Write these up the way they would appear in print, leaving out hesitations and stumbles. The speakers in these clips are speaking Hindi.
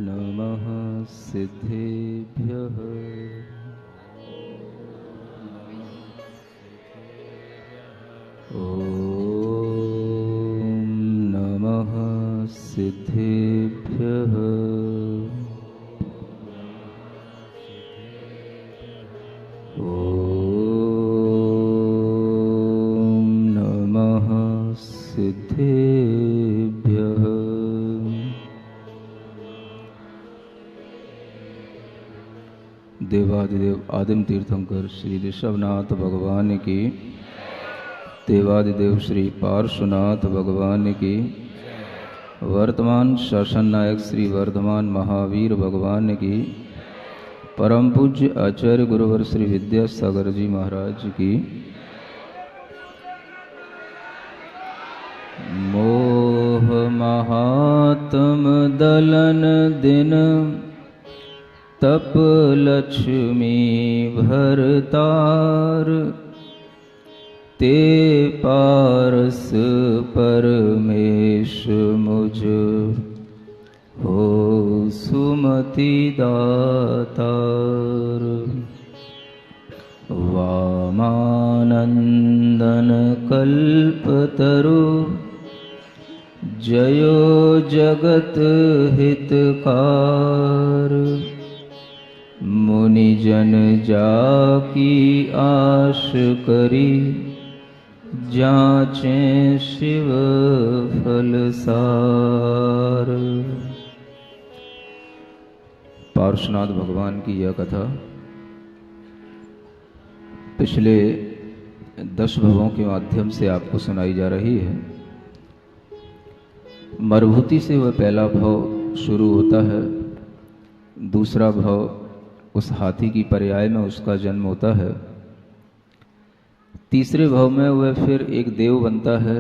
नमः सिद्धेभ्यः। नमः सिद्धेभ्यः। नमः सिद्धेभ्यः। देवादिदेव आदिम तीर्थंकर श्री ऋषभनाथ भगवान की, देवादिदेव श्री पार्श्वनाथ भगवान की, वर्तमान शासन नायक श्री वर्धमान महावीर भगवान की, परम पूज्य आचार्य गुरुवर श्री विद्यासागर जी महाराज की, मोह महात्म दलन दिन तप लक्ष्मी भरतार, ते पारस परमेश मुझ हो सुमति दातार। वामानंदन कल्पतरु जयो जगत हितकार, मुनिजन जाकी आश करी, जाचे शिव फलसार। पार्श्वनाथ भगवान की यह कथा पिछले 10 भवों के माध्यम से आपको सुनाई जा रही है। मरुभूति से वह पहला भव शुरू होता है, दूसरा भव उस हाथी की पर्याय में उसका जन्म होता है, तीसरे भव में वह फिर एक देव बनता है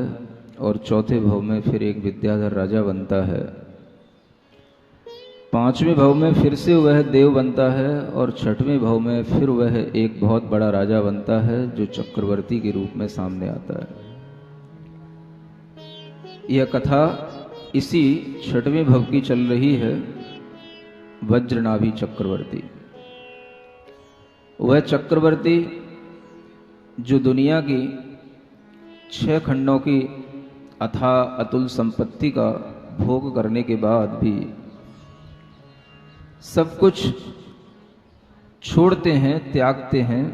और चौथे भव में फिर एक विद्याधर राजा बनता है, पांचवें भव में फिर से वह देव बनता है और छठवें भव में फिर वह एक बहुत बड़ा राजा बनता है जो चक्रवर्ती के रूप में सामने आता है। यह कथा इसी छठवें भव की चल रही है। वज्रनाभि चक्रवर्ती, वह चक्रवर्ती जो दुनिया की 6 खंडों की अथाह अतुल संपत्ति का भोग करने के बाद भी सब कुछ छोड़ते हैं, त्यागते हैं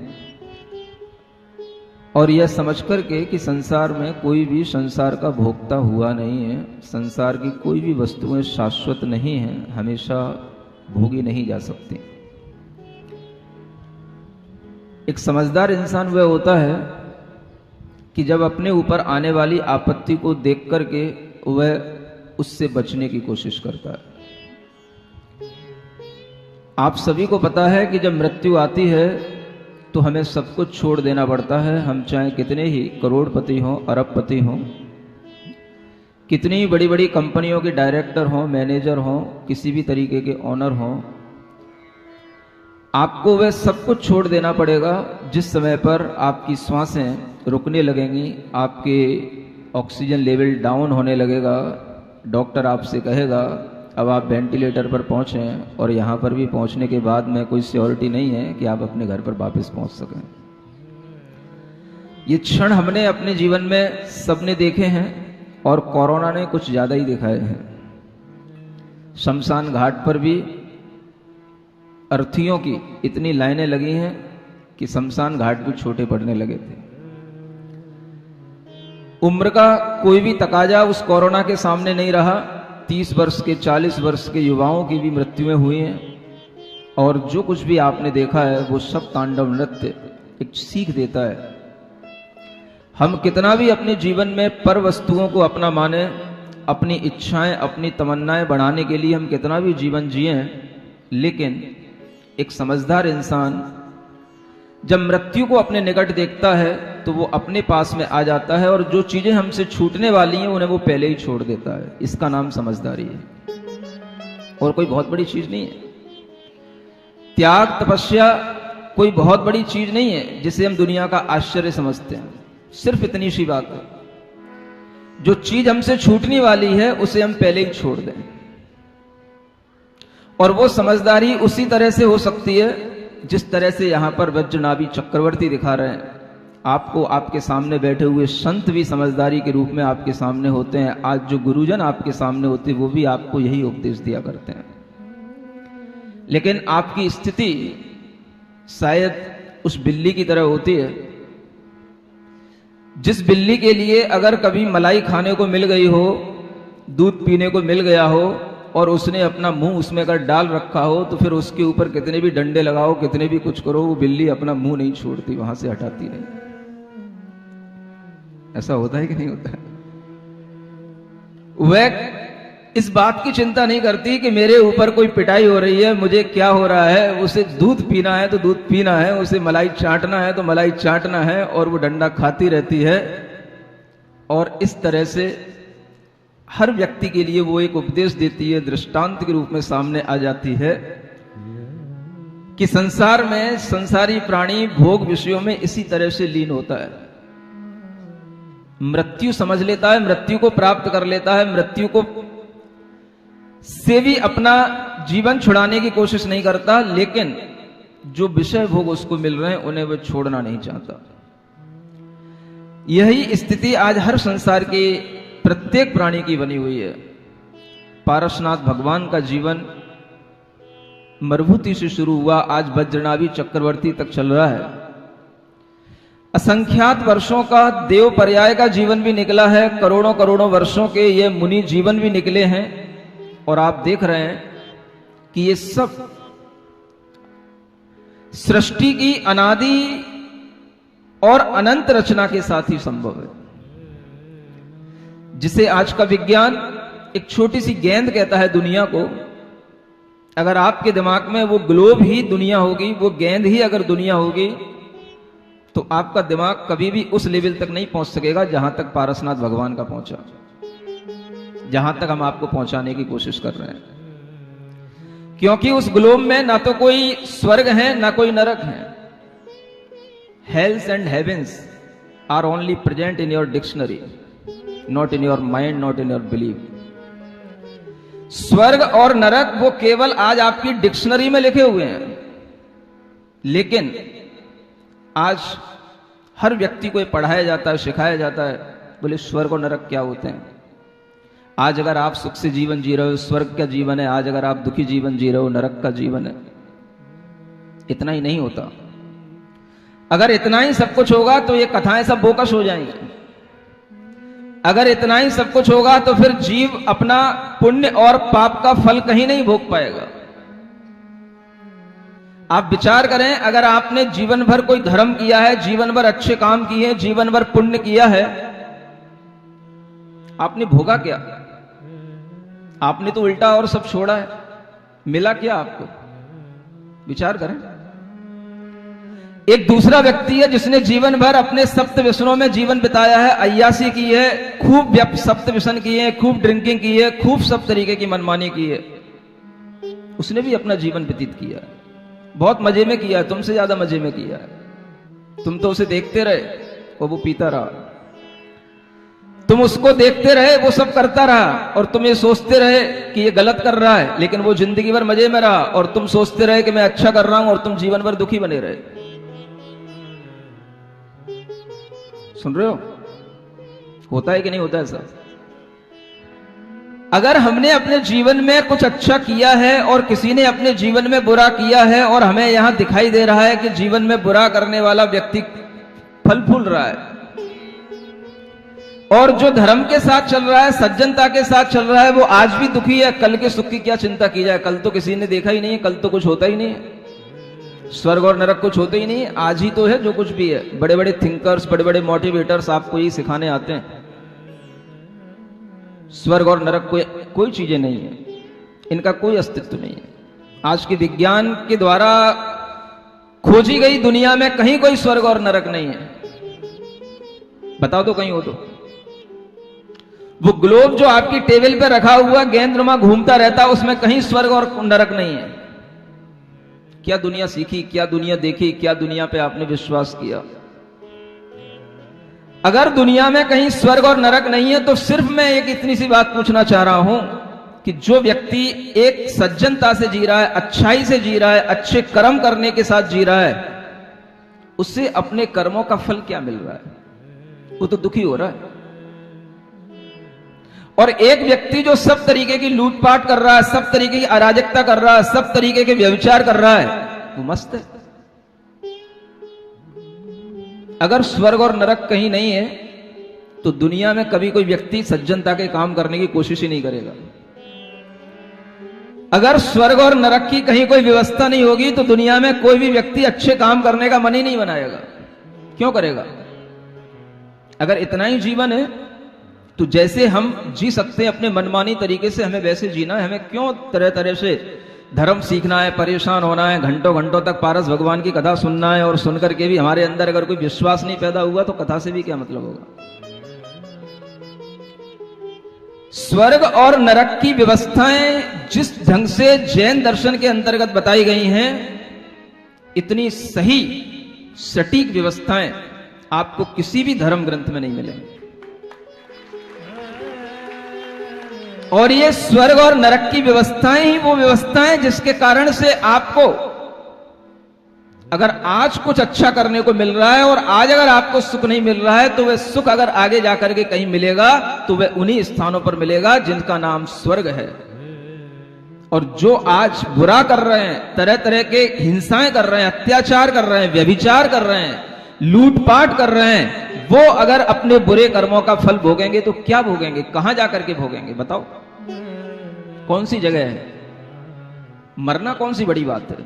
और यह समझ करके कि संसार में कोई भी संसार का भोक्ता हुआ नहीं है, संसार की कोई भी वस्तुएं शाश्वत नहीं हैं, हमेशा भोगी नहीं जा सकती। एक समझदार इंसान वह होता है कि जब अपने ऊपर आने वाली आपत्ति को देख करके वह उससे बचने की कोशिश करता है। आप सभी को पता है कि जब मृत्यु आती है तो हमें सब कुछ छोड़ देना पड़ता है। हम चाहे कितने ही करोड़पति हों, अरबपति हों, कितनी ही बड़ी बड़ी कंपनियों के डायरेक्टर हों, मैनेजर हों, किसी भी तरीके के ऑनर हों, आपको वह सब कुछ छोड़ देना पड़ेगा जिस समय पर आपकी सांसें रुकने लगेंगी, आपके ऑक्सीजन लेवल डाउन होने लगेगा। डॉक्टर आपसे कहेगा अब आप वेंटिलेटर पर पहुंचें और यहाँ पर भी पहुंचने के बाद में कोई सिक्योरिटी नहीं है कि आप अपने घर पर वापस पहुंच सकें। ये क्षण हमने अपने जीवन में सबने देखे हैं और कोरोना ने कुछ ज्यादा ही दिखाए हैं। शमशान घाट पर भी अर्थीयों की इतनी लाइनें लगी हैं कि शमशान घाट भी छोटे पड़ने लगे थे। उम्र का कोई भी तकाजा उस कोरोना के सामने नहीं रहा। 30 वर्ष के, 40 वर्ष के युवाओं की भी मृत्युएं हुई हैं और जो कुछ भी आपने देखा है वो सब तांडव नृत्य एक सीख देता है। हम कितना भी अपने जीवन में पर वस्तुओं को अपना माने, अपनी इच्छाएं, अपनी तमन्नाएं बढ़ाने के लिए हम कितना भी जीवन जिए, लेकिन एक समझदार इंसान जब मृत्यु को अपने निकट देखता है तो वो अपने पास में आ जाता है और जो चीजें हमसे छूटने वाली हैं उन्हें वो पहले ही छोड़ देता है। इसका नाम समझदारी है और कोई बहुत बड़ी चीज नहीं है। त्याग, तपस्या कोई बहुत बड़ी चीज नहीं है जिसे हम दुनिया का आश्चर्य समझते हैं। सिर्फ इतनी सी बात है जो चीज हमसे छूटने वाली है उसे हम पहले ही छोड़ दें। और वो समझदारी उसी तरह से हो सकती है जिस तरह से यहां पर वज्रनाभि चक्रवर्ती दिखा रहे हैं। आपको आपके सामने बैठे हुए संत भी समझदारी के रूप में आपके सामने होते हैं। आज जो गुरुजन आपके सामने होते हैं वो भी आपको यही उपदेश दिया करते हैं। लेकिन आपकी स्थिति शायद उस बिल्ली की तरह होती है जिस बिल्ली के लिए अगर कभी मलाई खाने को मिल गई हो, दूध पीने को मिल गया हो और उसने अपना मुंह उसमें अगर डाल रखा हो तो फिर उसके ऊपर कितने भी डंडे लगाओ, कितने भी कुछ करो, वो बिल्ली अपना मुंह नहीं छोड़ती, वहां से हटाती नहीं। ऐसा होता है कि नहीं होता है? वह इस बात की चिंता नहीं करती कि मेरे ऊपर कोई पिटाई हो रही है, मुझे क्या हो रहा है। उसे दूध पीना है तो दूध पीना है, उसे मलाई चाटना है तो मलाई चाटना है, और वो डंडा खाती रहती है। और इस तरह से हर व्यक्ति के लिए वो एक उपदेश देती है, दृष्टांत के रूप में सामने आ जाती है कि संसार में संसारी प्राणी भोग विषयों में इसी तरह से लीन होता है। मृत्यु समझ लेता है, मृत्यु को प्राप्त कर लेता है, मृत्यु को से भी अपना जीवन छुड़ाने की कोशिश नहीं करता, लेकिन जो विषय भोग उसको मिल रहे हैं उन्हें वह छोड़ना नहीं चाहता। यही स्थिति आज हर संसार के प्रत्येक प्राणी की बनी हुई है। पारसनाथ भगवान का जीवन मरुभूति से शुरू हुआ, आज वज्रनाभि चक्रवर्ती तक चल रहा है। असंख्यात वर्षों का देव पर्याय का जीवन भी निकला है, करोड़ों करोड़ों वर्षों के ये मुनि जीवन भी निकले हैं। और आप देख रहे हैं कि ये सब सृष्टि की अनादि और अनंत रचना के साथ ही संभव है, जिसे आज का विज्ञान एक छोटी सी गेंद कहता है दुनिया को। अगर आपके दिमाग में वो ग्लोब ही दुनिया होगी, वो गेंद ही अगर दुनिया होगी, तो आपका दिमाग कभी भी उस लेवल तक नहीं पहुंच सकेगा जहां तक पारसनाथ भगवान का पहुंचा, जहां तक हम आपको पहुंचाने की कोशिश कर रहे हैं। क्योंकि उस ग्लोब में ना तो कोई स्वर्ग है ना कोई नरक है। Hells and heavens are only present in your dictionary, not in your mind, not in your believe. स्वर्ग और नरक वो केवल आज आपकी डिक्शनरी में लिखे हुए हैं, लेकिन आज हर व्यक्ति को पढ़ाया जाता है, सिखाया जाता है, बोले स्वर्ग और नरक क्या होते हैं। आज अगर आप सुख से जीवन जी रहे हो, स्वर्ग का जीवन है। आज अगर आप दुखी जीवन जी रहे हो, नरक का जीवन है। इतना ही नहीं होता। अगर इतना ही सब कुछ होगा तो ये कथाएं सब बोकस हो जाएंगी। अगर इतना ही सब कुछ होगा तो फिर जीव अपना पुण्य और पाप का फल कहीं नहीं भोग पाएगा। आप विचार करें, अगर आपने जीवन भर कोई धर्म किया है, जीवन भर अच्छे काम किए, जीवन भर पुण्य किया है, आपने भोगा क्या? आपने तो उल्टा और सब छोड़ा है। मिला क्या आपको? विचार करें। एक दूसरा व्यक्ति है जिसने जीवन भर अपने सप्त व्यसनों में जीवन बिताया है, अय्यासी की है, खूब सप्त व्यसन किए हैं, खूब ड्रिंकिंग की है, खूब सब तरीके की मनमानी की है। उसने भी अपना जीवन व्यतीत किया है, बहुत मजे में किया है, तुमसे ज्यादा मजे में किया है। तुम तो उसे देखते रहे और वो पीता रहा, तुम उसको देखते रहे, वो सब करता रहा, और तुम ये सोचते रहे कि ये गलत कर रहा है, लेकिन वो जिंदगी भर मजे में रहा, और तुम सोचते रहे कि मैं अच्छा कर रहा हूं, और तुम जीवन भर दुखी बने रहे। सुन रहे हो? होता है कि नहीं होता ऐसा? अगर हमने अपने जीवन में कुछ अच्छा किया है और किसी ने अपने जीवन में बुरा किया है, और हमें यहां दिखाई दे रहा है कि जीवन में बुरा करने वाला व्यक्ति फल फूल रहा है, और जो धर्म के साथ चल रहा है, सज्जनता के साथ चल रहा है, वो आज भी दुखी है, कल के सुख की क्या चिंता की जाए? कल तो किसी ने देखा ही नहीं है, कल तो कुछ होता ही नहीं है, स्वर्ग और नरक कुछ होते ही नहीं है। आज ही तो है जो कुछ भी है। बड़े बड़े थिंकर्स, बड़े बड़े मोटिवेटर्स आपको यही सिखाने आते हैं, स्वर्ग और नरक कोई चीजें नहीं है, इनका कोई अस्तित्व नहीं है। आज के विज्ञान के द्वारा खोजी गई दुनिया में कहीं कोई स्वर्ग और नरक नहीं है। बताओ तो कहीं हो तो। वो ग्लोब जो आपकी टेबल पे रखा हुआ गेंदनुमा घूमता रहता है, उसमें कहीं स्वर्ग और नरक नहीं है। क्या दुनिया सीखी, क्या दुनिया देखी, क्या दुनिया पे आपने विश्वास किया? अगर दुनिया में कहीं स्वर्ग और नरक नहीं है तो सिर्फ मैं एक इतनी सी बात पूछना चाह रहा हूं कि जो व्यक्ति एक सज्जनता से जी रहा है, अच्छाई से जी रहा है, अच्छे कर्म करने के साथ जी रहा है, उससे अपने कर्मों का फल क्या मिल रहा है? वो तो दुखी हो रहा है। और एक व्यक्ति जो सब तरीके की लूटपाट कर रहा है, सब तरीके की अराजकता कर रहा है, सब तरीके के व्यभिचार कर रहा है, वो मस्त है। अगर स्वर्ग और नरक कहीं नहीं है तो दुनिया में कभी कोई व्यक्ति सज्जनता के काम करने की कोशिश ही नहीं करेगा। अगर स्वर्ग और नरक की कहीं कोई व्यवस्था नहीं होगी तो दुनिया में कोई भी व्यक्ति अच्छे काम करने का मन ही नहीं बनाएगा। क्यों करेगा? अगर इतना ही जीवन है तो जैसे हम जी सकते हैं अपने मनमानी तरीके से, हमें वैसे जीना है। हमें क्यों तरह तरह से धर्म सीखना है, परेशान होना है, घंटों घंटों तक पारस भगवान की कथा सुनना है, और सुनकर के भी हमारे अंदर अगर कोई विश्वास नहीं पैदा हुआ तो कथा से भी क्या मतलब होगा? स्वर्ग और नरक की व्यवस्थाएं जिस ढंग से जैन दर्शन के अंतर्गत बताई गई हैं, इतनी सही सटीक व्यवस्थाएं आपको किसी भी धर्म ग्रंथ में नहीं मिलेंगी। और ये स्वर्ग और नरक की व्यवस्थाएं ही वो व्यवस्थाएं जिसके कारण से आपको अगर आज कुछ अच्छा करने को मिल रहा है और आज अगर आपको सुख नहीं मिल रहा है तो वह सुख अगर आगे जाकर के कहीं मिलेगा तो वह उन्हीं स्थानों पर मिलेगा जिनका नाम स्वर्ग है। और जो आज बुरा कर रहे हैं, तरह तरह के हिंसाएं कर रहे हैं, अत्याचार कर रहे हैं, व्यभिचार कर रहे हैं, लूटपाट कर रहे हैं, वो अगर अपने बुरे कर्मों का फल भोगेंगे तो क्या भोगेंगे? कहां जाकर के भोगेंगे? बताओ, कौन सी जगह है? मरना कौन सी बड़ी बात है?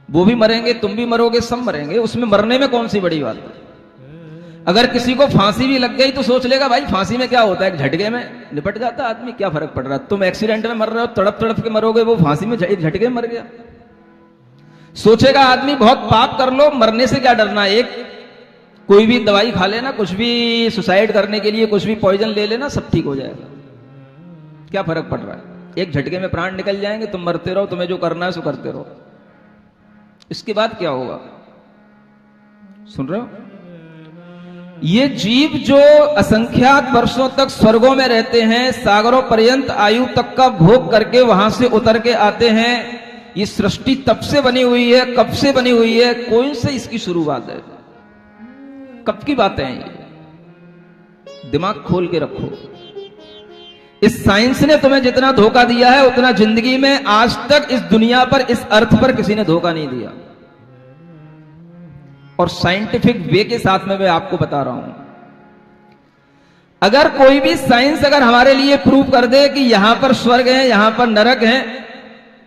वो भी मरेंगे, तुम भी मरोगे, सब मरेंगे, उसमें मरने में कौन सी बड़ी बात है? अगर किसी को फांसी भी लग गई तो सोच लेगा भाई फांसी में क्या होता है, एक झटके में निपट जाता आदमी, क्या फर्क पड़ रहा है? तुम एक्सीडेंट में मर रहे हो, तड़प तड़प के मरोगे, वो फांसी में एक झटके में मर गया। सोचेगा आदमी बहुत पाप कर लो, मरने से क्या डरना, एक कोई भी दवाई खा लेना, कुछ भी सुसाइड करने के लिए कुछ भी पॉइजन ले लेना, सब ठीक हो जाएगा, क्या फर्क पड़ रहा है? एक झटके में प्राण निकल जाएंगे, तुम मरते रहो, तुम्हें जो करना है सो करते रहो। इसके बाद क्या होगा? सुन रहे हो? ये जीव जो असंख्यात वर्षों तक स्वर्गों में रहते हैं, सागरों पर्यंत आयु तक का भोग करके वहां से उतर के आते हैं, ये सृष्टि तब से बनी हुई है, कब से बनी हुई है, कौन से इसकी शुरुआत है, कब की बातें हैं ये? दिमाग खोल के रखो। इस साइंस ने तुम्हें जितना धोखा दिया है उतना जिंदगी में आज तक इस दुनिया पर, इस अर्थ पर किसी ने धोखा नहीं दिया। और साइंटिफिक वे के साथ में मैं आपको बता रहा हूं, अगर कोई भी साइंस अगर हमारे लिए प्रूव कर दे कि यहां पर स्वर्ग है, यहां पर नरक है,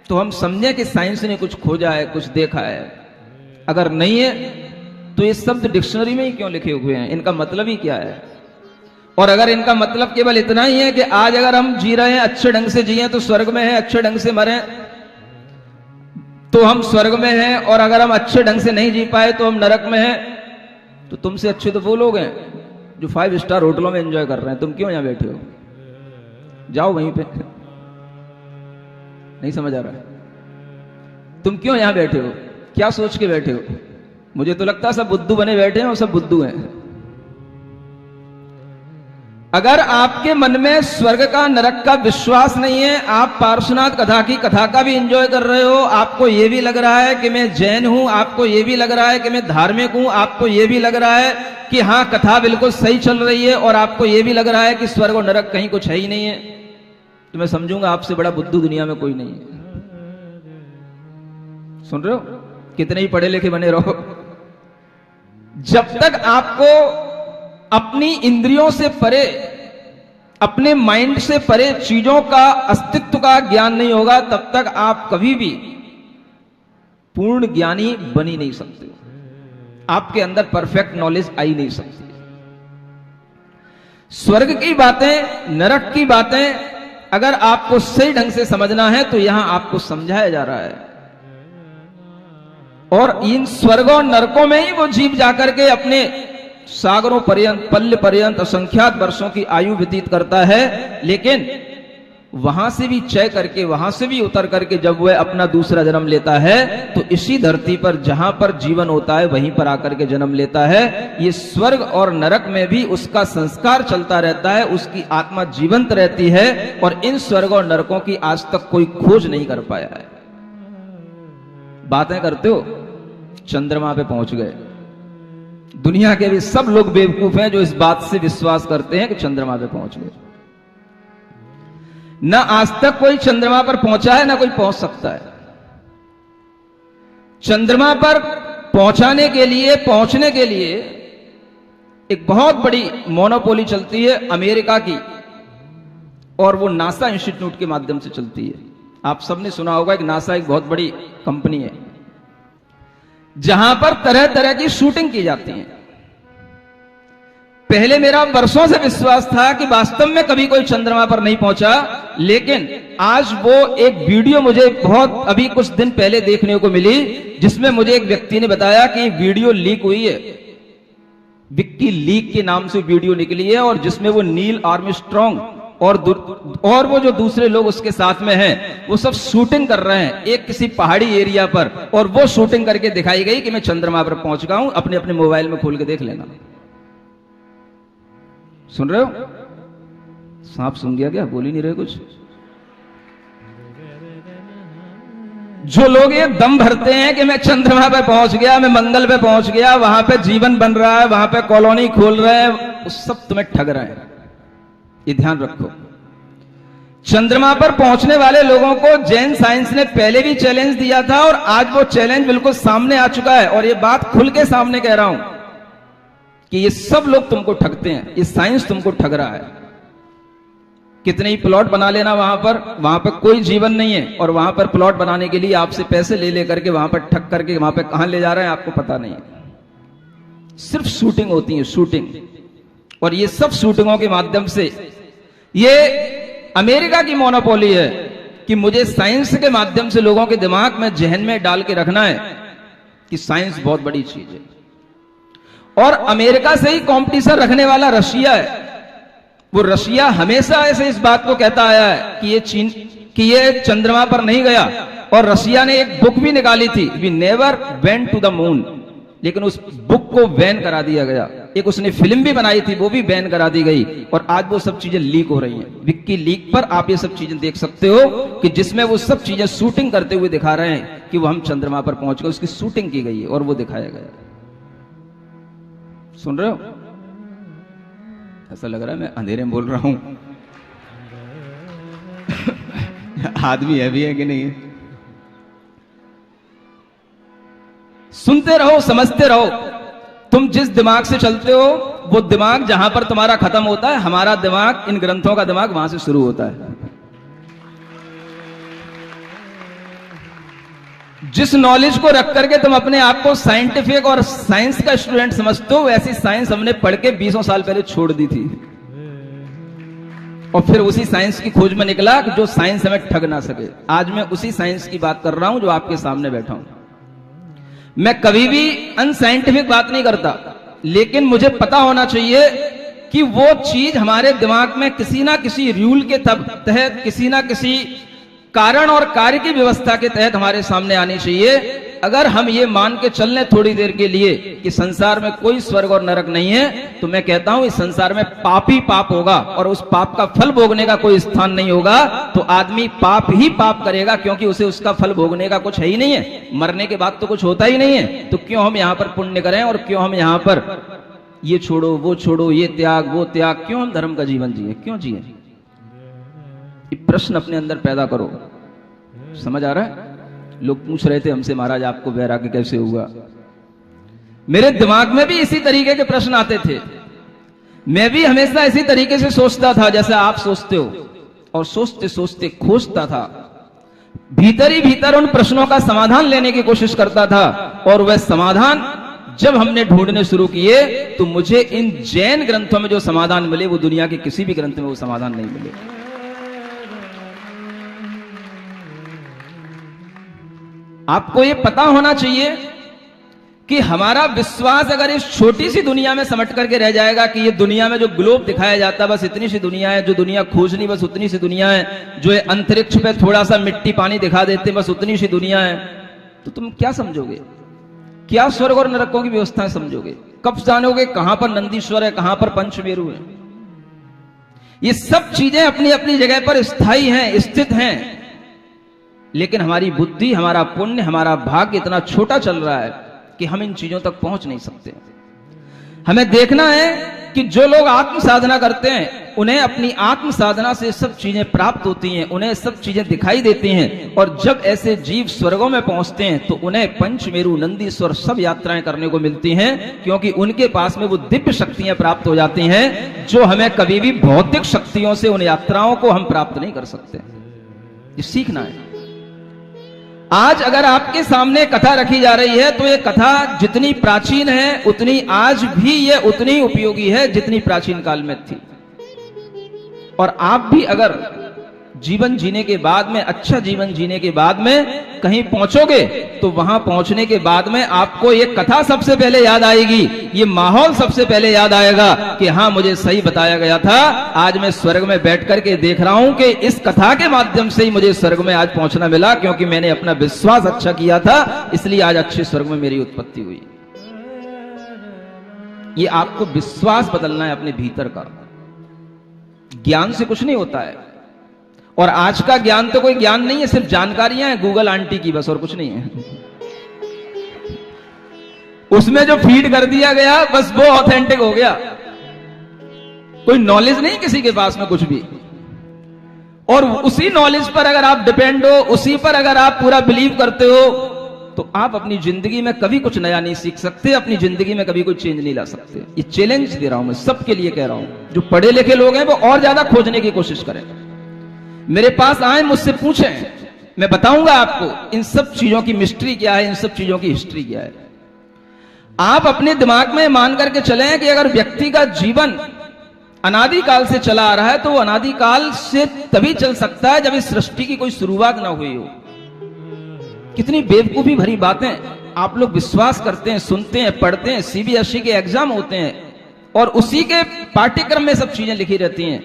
तो हम समझें कि साइंस ने कुछ खोजा है, कुछ देखा है। अगर नहीं है तो ये शब्द डिक्शनरी में ही क्यों लिखे हुए हैं? इनका मतलब ही क्या है? और अगर इनका मतलब केवल इतना ही है कि आज अगर हम जी रहे हैं, अच्छे ढंग से जिए तो स्वर्ग में है, अच्छे ढंग से मरे तो हम स्वर्ग में हैं, और अगर हम अच्छे ढंग से नहीं जी पाए तो हम नरक में हैं, तो तुमसे अच्छे तो वो लोग हैं जो 5 स्टार होटलों में एंजॉय कर रहे हैं। तुम क्यों यहां बैठे हो? जाओ वहीं पे। नहीं समझ आ रहा है? तुम क्यों यहां बैठे हो? क्या सोच के बैठे हो? मुझे तो लगता है सब बुद्धू बने बैठे हैं और सब बुद्धू हैं। अगर आपके मन में स्वर्ग का, नरक का विश्वास नहीं है, आप पार्श्वनाथ कथा का भी एंजॉय कर रहे हो, आपको यह भी लग रहा है कि मैं जैन हूं, आपको यह भी लग रहा है कि मैं धार्मिक हूं, आपको यह भी लग रहा है कि हां कथा बिल्कुल सही चल रही है, और आपको यह भी लग रहा है कि स्वर्ग और नरक कहीं कुछ है ही नहीं है, तो मैं समझूंगा आपसे बड़ा बुद्धू दुनिया में कोई नहीं है। सुन रहे हो? कितने ही पढ़े लिखे बने रहो, जब तक आपको अपनी इंद्रियों से परे, अपने माइंड से परे चीजों का अस्तित्व का ज्ञान नहीं होगा, तब तक आप कभी भी पूर्ण ज्ञानी बन ही नहीं सकते। आपके अंदर परफेक्ट नॉलेज आ ही नहीं सकती। स्वर्ग की बातें, नरक की बातें अगर आपको सही ढंग से समझना है तो यहां आपको समझाया जा रहा है। और इन स्वर्गों और नरकों में ही वो जीव जाकर के अपने सागरों पर्यंत, पल्य पर्यंत असंख्यात वर्षों की आयु व्यतीत करता है। लेकिन वहां से भी चय करके, वहां से भी उतर करके जब वह अपना दूसरा जन्म लेता है तो इसी धरती पर जहां पर जीवन होता है वहीं पर आकर के जन्म लेता है। ये स्वर्ग और नरक में भी उसका संस्कार चलता रहता है, उसकी आत्मा जीवंत रहती है और इन स्वर्ग और नरकों की आज तक कोई खोज नहीं कर पाया है। बातें करते हो, चंद्रमा पे पहुंच गए। दुनिया के भी सब लोग बेवकूफ हैं जो इस बात से विश्वास करते हैं कि चंद्रमा पे पहुंच गए। ना आज तक कोई चंद्रमा पर पहुंचा है, ना कोई पहुंच सकता है। चंद्रमा पर पहुंचने के लिए एक बहुत बड़ी मोनोपोली चलती है अमेरिका की, और वो नासा इंस्टीट्यूट के माध्यम से चलती है। आप सबने सुना होगा कि नासा एक बहुत बड़ी कंपनी है जहां पर तरह तरह की शूटिंग की जाती है। पहले मेरा वर्षों से विश्वास था कि वास्तव में कभी कोई चंद्रमा पर नहीं पहुंचा, लेकिन आज वो एक वीडियो मुझे बहुत अभी कुछ दिन पहले देखने को मिली, जिसमें मुझे एक व्यक्ति ने बताया कि वीडियो लीक हुई है। विक्की लीक के नाम से वीडियो निकली है और जिसमें वो नील आर्मस्ट्रांग और वो जो दूसरे लोग उसके साथ में हैं, वो सब शूटिंग कर रहे हैं एक किसी पहाड़ी एरिया पर, और वो शूटिंग करके दिखाई गई कि मैं चंद्रमा पर पहुंच गया हूं। अपने अपने मोबाइल में खोल के देख लेना। सुन रहे हो? सांप सुन गया क्या? बोल ही नहीं रहे कुछ। जो लोग ये दम भरते हैं कि मैं चंद्रमा पे पहुंच गया, मैं मंगल पे पहुंच गया, वहां पे जीवन बन रहा है, वहां पे कॉलोनी खोल रहे हैं, वो सब तुम्हें ठग रहे हैं। ये ध्यान रखो। चंद्रमा पर पहुंचने वाले लोगों को जैन साइंस ने पहले भी चैलेंज दिया था और आज वो चैलेंज बिल्कुल सामने आ चुका है, और ये बात खुल के सामने कह रहा हूं कि ये सब लोग तुमको ठगते हैं, ये साइंस तुमको ठग रहा है। कितने ही प्लॉट बना लेना वहां पर कोई जीवन नहीं है, और वहां पर प्लॉट बनाने के लिए आपसे पैसे ले लेकर के वहां पर ठग करके वहां पर कहां ले जा रहे हैं आपको पता नहीं है। सिर्फ शूटिंग होती है, शूटिंग। और ये सब शूटिंगों के माध्यम से ये अमेरिका की मोनोपोली है कि मुझे साइंस के माध्यम से लोगों के दिमाग में, जहन में डाल के रखना है कि साइंस बहुत बड़ी चीज है। और अमेरिका से ही कंपटीशन रखने वाला रशिया है। वो रशिया हमेशा ऐसे इस बात को कहता आया है कि ये चंद्रमा पर नहीं गया, और रशिया ने एक बुक भी निकाली थी, we never went to the moon, लेकिन उस बुक को बैन करा दिया गया। एक उसने फिल्म भी बनाई थी, वो भी बैन करा दी गई, और आज वो सब चीजें लीक हो रही हैं। विक्की लीक पर आप ये सब चीजें देख सकते हो कि जिसमें वो सब चीजें शूटिंग करते हुए दिखा रहे हैं कि वो हम चंद्रमा पर पहुंच गए, उसकी शूटिंग की गई है और वो दिखाया गया। सुन रहे हो? ऐसा लग रहा है मैं अंधेरे में बोल रहा हूं। आदमी है भी है कि नहीं? सुनते रहो, समझते रहो। तुम जिस दिमाग से चलते हो वो दिमाग जहां पर तुम्हारा खत्म होता है, हमारा दिमाग, इन ग्रंथों का दिमाग वहां से शुरू होता है। जिस नॉलेज को रख करके तुम अपने आप को साइंटिफिक और साइंस का स्टूडेंट समझते हो, वैसी साइंस हमने पढ़ के 20 साल पहले छोड़ दी थी, और फिर उसी साइंस की खोज में निकला कि जो साइंस हमें ठग ना सके। आज मैं उसी साइंस की बात कर रहा हूं जो आपके सामने बैठा हूं। मैं कभी भी अनसाइंटिफिक बात नहीं करता, लेकिन मुझे पता होना चाहिए कि वो चीज हमारे दिमाग में किसी ना किसी रूल के तहत, किसी ना किसी कारण और कार्य की व्यवस्था के तहत हमारे सामने आनी चाहिए। अगर हम ये मान के चल लें थोड़ी देर के लिए कि संसार में कोई स्वर्ग और नरक नहीं है, तो मैं कहता हूं इस संसार में पाप ही पाप होगा, और उस पाप का फल भोगने का कोई स्थान नहीं होगा। तो आदमी पाप ही पाप करेगा, क्योंकि उसे उसका फल भोगने का कुछ है ही नहीं है। मरने के बाद तो कुछ होता ही नहीं है, तो क्यों हम यहां पर पुण्य करें, और क्यों हम यहां पर ये छोड़ो वो छोड़ो, ये त्याग वो त्याग, क्यों हम धर्म का जीवन जिए, क्यों जिए? ये प्रश्न अपने अंदर पैदा करो। समझ आ रहा है? लोग पूछ रहे थे हमसे, महाराज आपको वैराग्य कैसे हुआ? मेरे दिमाग में भी इसी तरीके के प्रश्न आते थे। मैं भी हमेशा इसी तरीके से सोचता था जैसे आप सोचते हो, और सोचते सोचते खोजता था, भीतर ही भीतर उन प्रश्नों का समाधान लेने की कोशिश करता था। और वह समाधान जब हमने ढूंढने शुरू किए तो मुझे इन जैन ग्रंथों में जो समाधान मिले वो दुनिया के किसी भी ग्रंथ में वो समाधान नहीं मिले। आपको ये पता होना चाहिए कि हमारा विश्वास अगर इस छोटी सी दुनिया में समट करके रह जाएगा कि ये दुनिया में जो ग्लोब दिखाया जाता है बस इतनी सी दुनिया है, जो दुनिया खोजनी बस उतनी सी दुनिया है, जो अंतरिक्ष पे थोड़ा सा मिट्टी पानी दिखा देते बस उतनी सी दुनिया है, तो तुम क्या समझोगे? क्या स्वर्ग और नरकों की व्यवस्था समझोगे? कब जानोगे कहां पर नंदीश्वर है, कहां पर पंचमेरु है? ये सब चीजें अपनी अपनी जगह पर स्थायी हैं, स्थित हैं, लेकिन हमारी बुद्धि, हमारा पुण्य, हमारा भाग्य इतना छोटा चल रहा है कि हम इन चीजों तक पहुंच नहीं सकते। हमें देखना है कि जो लोग आत्म साधना करते हैं उन्हें अपनी आत्म साधना से सब चीजें प्राप्त होती हैं, उन्हें सब चीजें दिखाई देती हैं, और जब ऐसे जीव स्वर्गों में पहुंचते हैं तो उन्हें पंचमेरु, नंदीश्वर सब यात्राएं करने को मिलती हैं, क्योंकि उनके पास में वो दिव्य शक्तियां प्राप्त हो जाती हैं जो हमें कभी भी भौतिक शक्तियों से उन यात्राओं को हम प्राप्त नहीं कर सकते। ये सीखना है। आज अगर आपके सामने कथा रखी जा रही है तो ये कथा जितनी प्राचीन है उतनी आज भी ये उतनी उपयोगी है जितनी प्राचीन काल में थी। और आप भी अगर जीवन जीने के बाद में, अच्छा जीवन जीने के बाद में कहीं पहुंचोगे तो वहां पहुंचने के बाद में आपको ये कथा सबसे पहले याद आएगी, ये माहौल सबसे पहले याद आएगा कि हाँ मुझे सही बताया गया था। आज मैं स्वर्ग में बैठ करके देख रहा हूं कि इस कथा के माध्यम से ही मुझे स्वर्ग में आज पहुंचना मिला, क्योंकि मैंने अपना विश्वास अच्छा किया था, इसलिए आज अच्छे स्वर्ग में मेरी उत्पत्ति हुई। ये आपको विश्वास बदलना है अपने भीतर का। ज्ञान से कुछ नहीं होता है, और आज का ज्ञान तो कोई ज्ञान नहीं है, सिर्फ जानकारियां हैं गूगल आंटी की बस, और कुछ नहीं है। उसमें जो फीड कर दिया गया बस वो ऑथेंटिक हो गया, कोई नॉलेज नहीं किसी के पास में कुछ भी। और उसी नॉलेज पर अगर आप डिपेंड हो, उसी पर अगर आप पूरा बिलीव करते हो, तो आप अपनी जिंदगी में कभी कुछ नया नहीं सीख सकते, अपनी जिंदगी में कभी कोई चेंज नहीं ला सकते। ये चैलेंज दे रहा हूं मैं सबके लिए, कह रहा हूं जो पढ़े लिखे लोग हैं वो और ज्यादा खोजने की कोशिश करें, मेरे पास आए, मुझसे पूछें, मैं बताऊंगा आपको इन सब चीजों की मिस्ट्री क्या है, इन सब चीजों की हिस्ट्री क्या है। आप अपने दिमाग में मान करके चलें कि अगर व्यक्ति का जीवन अनादिकाल से चला आ रहा है तो वो अनादिकाल से तभी चल सकता है जब इस सृष्टि की कोई शुरुआत ना हुई हो। कितनी बेवकूफी भरी बातें आप लोग विश्वास करते हैं, सुनते हैं, पढ़ते हैं, सीबीएसई के एग्जाम होते हैं और उसी के पाठ्यक्रम में सब चीजें लिखी रहती हैं।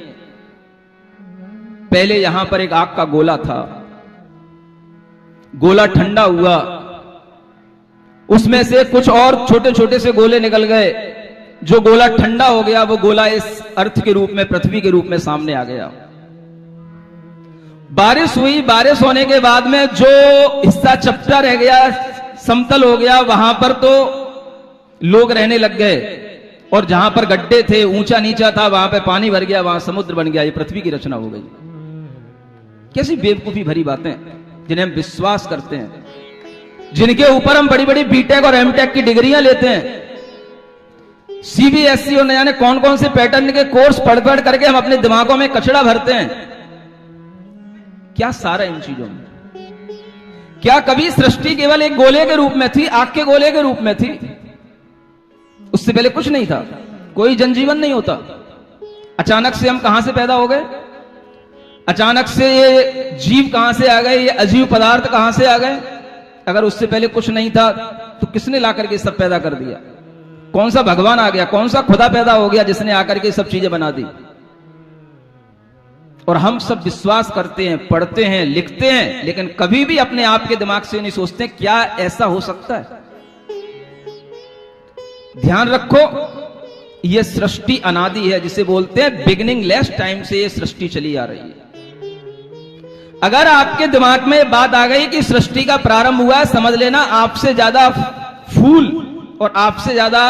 पहले यहां पर एक आग का गोला था, गोला ठंडा हुआ, उसमें से कुछ और छोटे छोटे से गोले निकल गए, जो गोला ठंडा हो गया वो गोला इस अर्थ के रूप में, पृथ्वी के रूप में सामने आ गया। बारिश हुई, बारिश होने के बाद में जो हिस्सा चपटा रह गया, समतल हो गया, वहां पर तो लोग रहने लग गए, और जहां पर गड्ढे थे, ऊंचा नीचा था, वहां पे पानी भर गया, वहां समुद्र बन गया। ये पृथ्वी की रचना हो गई। कैसी बेवकूफी भरी बातें जिन्हें हम विश्वास करते हैं, जिनके ऊपर हम बड़ी बड़ी बीटेक और एमटेक की डिग्रियां लेते हैं, सीबीएसई और न जाने कौन कौन से पैटर्न के कोर्स पढ़ पढ़ करके हम अपने दिमागों में कचड़ा भरते हैं। क्या सारा इन चीजों में? क्या कभी सृष्टि केवल एक गोले के रूप में थी, आग के गोले के रूप में थी? उससे पहले कुछ नहीं था, कोई जनजीवन नहीं होता। अचानक से हम कहां से पैदा हो गए? अचानक से ये जीव कहां से आ गए? ये अजीव पदार्थ कहां से आ गए? अगर उससे पहले कुछ नहीं था तो किसने ला करके सब पैदा कर दिया? कौन सा भगवान आ गया, कौन सा खुदा पैदा हो गया जिसने आकर के सब चीजें बना दी? और हम सब विश्वास करते हैं, पढ़ते हैं, लिखते हैं, लेकिन कभी भी अपने आप के दिमाग से नहीं सोचते क्या ऐसा हो सकता है। ध्यान रखो, यह सृष्टि अनादि है, जिसे बोलते हैं बिगिनिंग लेस टाइम से यह सृष्टि चली आ रही है। अगर आपके दिमाग में बात आ गई कि सृष्टि का प्रारंभ हुआ, समझ लेना आपसे ज्यादा फूल और आपसे ज्यादा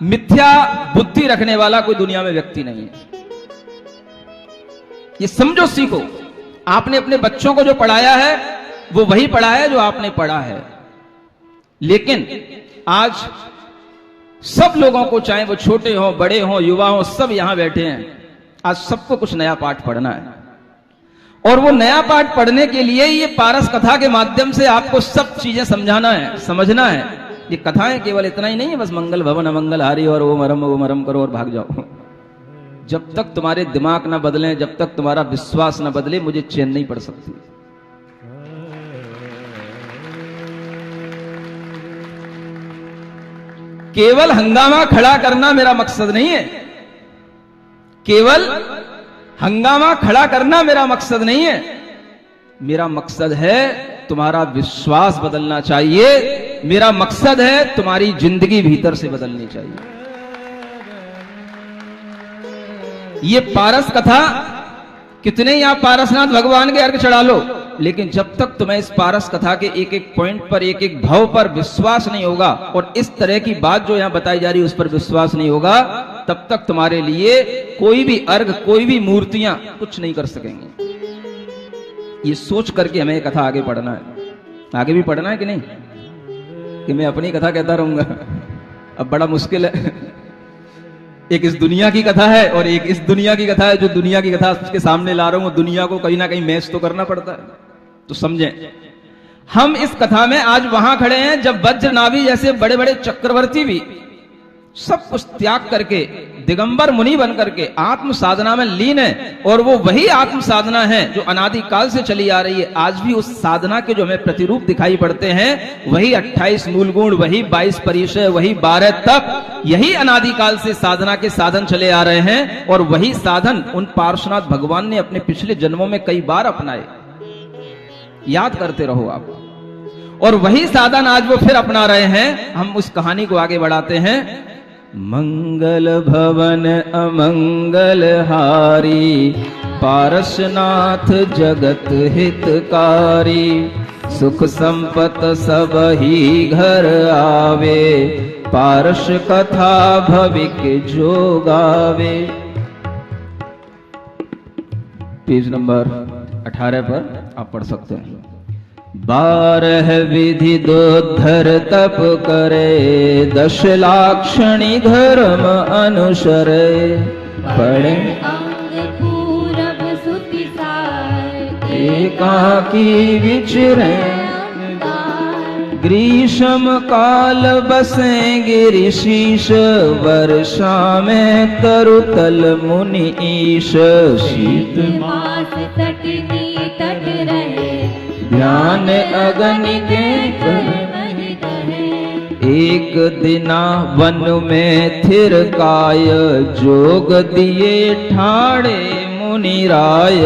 मिथ्या बुद्धि रखने वाला कोई दुनिया में व्यक्ति नहीं है। ये समझो, सीखो। आपने अपने बच्चों को जो पढ़ाया है वो वही पढ़ा है जो आपने पढ़ा है, लेकिन आज सब लोगों को, चाहे वो छोटे हो, बड़े हो, युवा हो, सब यहां बैठे हैं, आज सबको कुछ नया पाठ पढ़ना है। और वो नया पाठ पढ़ने के लिए ये पारस कथा के माध्यम से आपको सब चीजें समझाना है, समझना है। ये कथाएं केवल इतना ही नहीं है बस मंगल भवन अमंगल हारी और वो मरम करो और भाग जाओ। जब तक तुम्हारे दिमाग ना बदलें, जब तक तुम्हारा विश्वास ना बदले, मुझे चैन नहीं पड़ सकती। केवल हंगामा खड़ा करना मेरा मकसद नहीं है, केवल हंगामा खड़ा करना मेरा मकसद नहीं है। मेरा मकसद है तुम्हारा विश्वास बदलना चाहिए, मेरा मकसद है तुम्हारी जिंदगी भीतर से बदलनी चाहिए। ये पारस कथा, कितने ही आप पारसनाथ भगवान के अर्घ चढ़ा लो, लेकिन जब तक तुम्हें इस पारस कथा के एक एक पॉइंट पर, एक एक भाव पर विश्वास नहीं होगा और इस तरह की बात जो यहां बताई जा रही है उस पर विश्वास नहीं होगा, तब तक तुम्हारे लिए कोई भी अर्घ, कोई भी मूर्तियां कुछ नहीं कर सकेंगे। ये सोच करके हमें ये कथा आगे पढ़ना है। आगे भी पढ़ना है कि नहीं, कि मैं अपनी कथा कहता रहूंगा? अब बड़ा मुश्किल है। एक इस दुनिया की कथा है और एक इस दुनिया की कथा है। जो दुनिया की कथा उसके सामने ला रहा हूं, दुनिया को कहीं ना कहीं मैच तो करना पड़ता है। तो समझें, हम इस कथा में आज वहां खड़े हैं जब वज्रनाभि जैसे बड़े बड़े चक्रवर्ती भी सब कुछ त्याग करके दिगंबर मुनि बन करके आत्म साधना में लीन है। और वो वही आत्म साधना है जो अनादि काल से चली आ रही है। आज भी उस साधना के जो हमें प्रतिरूप दिखाई पड़ते हैं, वही 28 मूल गुण, वही 22 परिचय, वही 12 तप, यही अनादि काल से साधना के साधन चले आ रहे हैं। और वही साधन उन पार्श्वनाथ भगवान ने अपने पिछले जन्मों में कई बार अपनाए। याद करते रहो आप। और वही साधन आज वो फिर अपना रहे हैं। हम उस कहानी को आगे बढ़ाते हैं। मंगल भवन अमंगल हारी, पारसनाथ जगत हितकारी। सुख संपत सब ही घर आवे, पारस कथा भविक जो गावे। पेज नंबर 18 पर आप पढ़ सकते हैं। 12 विधि दोधर तप करे, 10 लाक्षणी धर्म अनुसरे। पढ़े पूरब सुति सार, एकाकी विचरे। ग्रीष्म काल बसेंगे ऋषिश, वर्षा में तरुतल मुनि ईश। शीत मास तटनी तट रहे, ध्यान अग्नि के एक दिना वन में थिर काय, जोग दिए ठाड़े मुनि राय।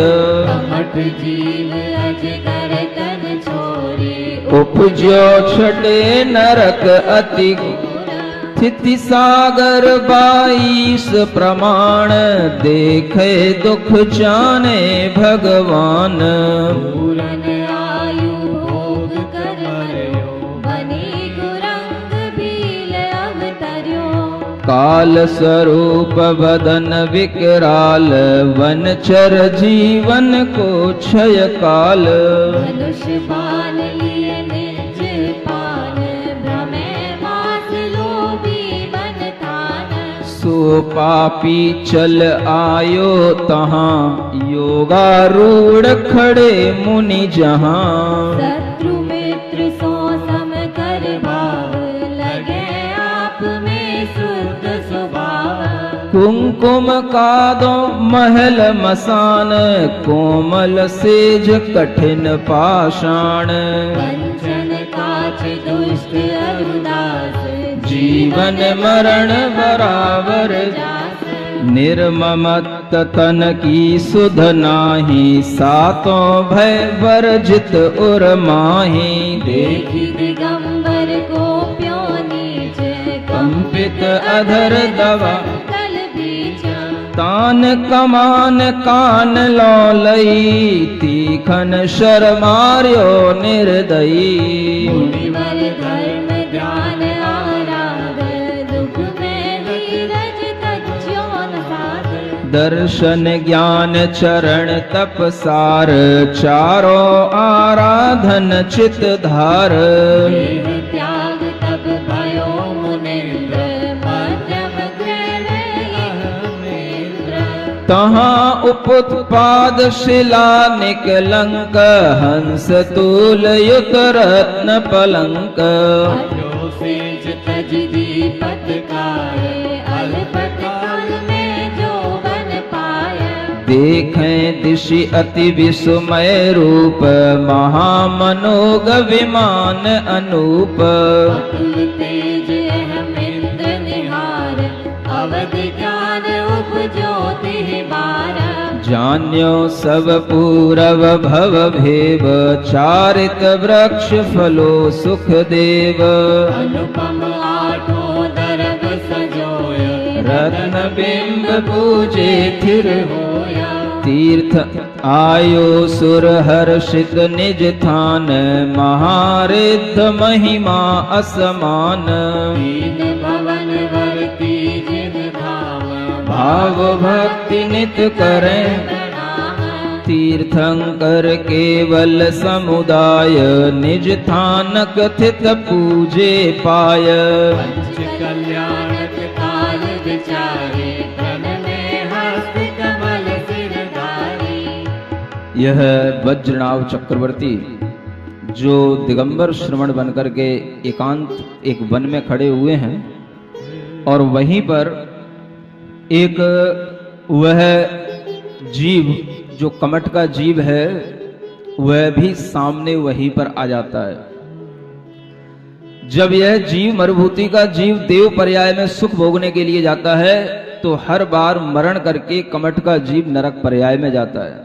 कमठ जीव अजगर तन छोरे, उपजो छटे नरक अति। स्थिति सागर 22 प्रमाण, देखे दुख जाने भगवान। पूरन आयु भोग कर मर्यो, बने गुरंग भील अवतर्यो। काल स्वरूप बदन विकराल, वनचर जीवन को क्षय काल। धनुष बाण लिए निज पान, भ्रमे मास लोभी बन थान। सो पापी चल आयो तहां, योगारूढ़ खड़े मुनि जहां। शत्रु मित्र सो सम कर भाव, लगे आप में शुद्ध स्वभाव। कुमकुम कादो महल मसान, कोमल सेज कठिन पाषाण। कंचन काच दुष्ट अरुदास, जीवन मरण बराबर। जास। निर्ममत तन की सुध नाही, सातों भय वर्जित उर माही। देखी दिगंबर को प्यो नीच, कंपित अधर दवा। तल बीच। तान कमान कान लो लई, तीखन शर मार्यो निर्दयी। मुनिवर धर्म ध्यान आराध, दुख में धीरज तज्ज्यो न साध। दर्शन ज्ञान चरण तप सार, चारों आराधन चित धार। देह त्याग तब भयो मुनिंद्र, मध्यम ग्रहण इंद्र। तहाँ उपत्पाद शिला निकलंक, हंस तूल युत रत्न पलंक। अजो सेज तज दीपत काए, अलपत काल में जो बन पाए। देखें दिशि अति विस्मय रूप, महामनोग विमान अनूप। अतुल तेज अहमिंद जान्यो सब पूरव भव भेव, चारित वृक्ष फलो सुख देव। अनुपम आठों दर्भ सजोय, रत्न बिंब पूजे थिर होया। तीर्थ आयो सुर हर्षित निज थान, महारिद्ध महिमा असमान। दीन भवन वर्ती जिन धाम, भाव भक्ति नित करें प्रणाम। तीर्थंकर केवल समुदाय, निज थान कथित पूजे पाय। पंच कल्याणक काल विचारे, तन में हस्त कमल सिरधारी। यह वज्रनाभ चक्रवर्ती जो दिगंबर श्रवण बनकर के एकांत एक वन में खड़े हुए हैं, और वहीं पर एक वह जीव जो कमट का जीव है वह भी सामने वहीं पर आ जाता है। जब यह जीव मरुभूति का जीव देव पर्याय में सुख भोगने के लिए जाता है तो हर बार मरण करके कमट का जीव नरक पर्याय में जाता है।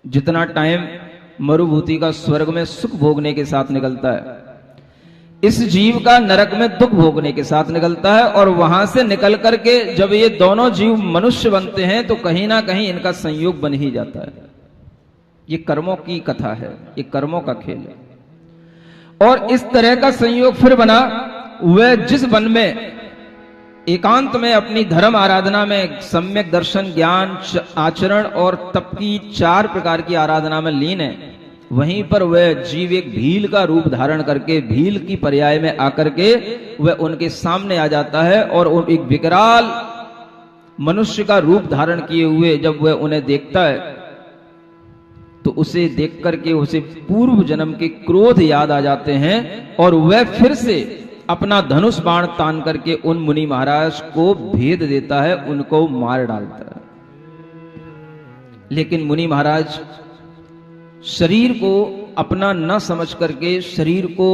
जितना टाइम मरुभूति का स्वर्ग में सुख भोगने के साथ निकलता है, इस जीव का नरक में दुख भोगने के साथ निकलता है। और वहां से निकल करके जब ये दोनों जीव मनुष्य बनते हैं तो कहीं ना कहीं इनका संयोग बन ही जाता है। ये कर्मों की कथा है, ये कर्मों का खेल है। और इस तरह का संयोग फिर बना, वह जिस वन में एकांत में अपनी धर्म आराधना में सम्यक दर्शन, ज्ञान, आचरण और तप की 4 प्रकार की आराधना में लीन है, वहीं पर वह जीव एक भील का रूप धारण करके भील की पर्याय में आकर के वह उनके सामने आ जाता है। और एक विकराल मनुष्य का रूप धारण किए हुए जब वह उन्हें देखता है तो उसे देख करके उसे पूर्व जन्म के क्रोध याद आ जाते हैं, और वह फिर से अपना धनुष बाण तान करके उन मुनि महाराज को भेद देता है, उनको मार डालता है। लेकिन मुनि महाराज शरीर को अपना न समझ करके, शरीर को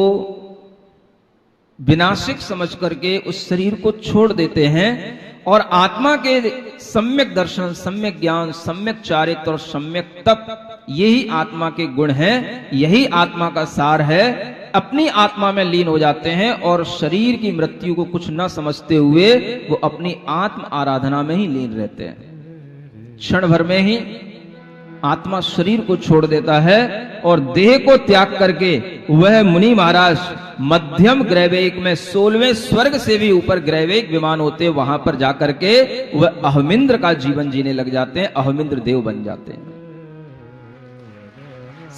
विनाशिक समझ करके उस शरीर को छोड़ देते हैं और आत्मा के सम्यक दर्शन, सम्यक ज्ञान, सम्यक चारित्र और सम्यक तप, यही आत्मा के गुण हैं, यही आत्मा का सार है। अपनी आत्मा में लीन हो जाते हैं और शरीर की मृत्यु को कुछ न समझते हुए वो अपनी आत्म आराधना में ही लीन रहते हैं। क्षण भर में ही आत्मा शरीर को छोड़ देता है और देह को त्याग करके वह मुनि महाराज मध्यम ग्रैवेक में 16वें स्वर्ग से भी ऊपर ग्रैवेक विमान होते, वहां पर जाकर के वह अहमिंद्र का जीवन जीने लग जाते हैं, अहमिंद्र देव बन जाते हैं।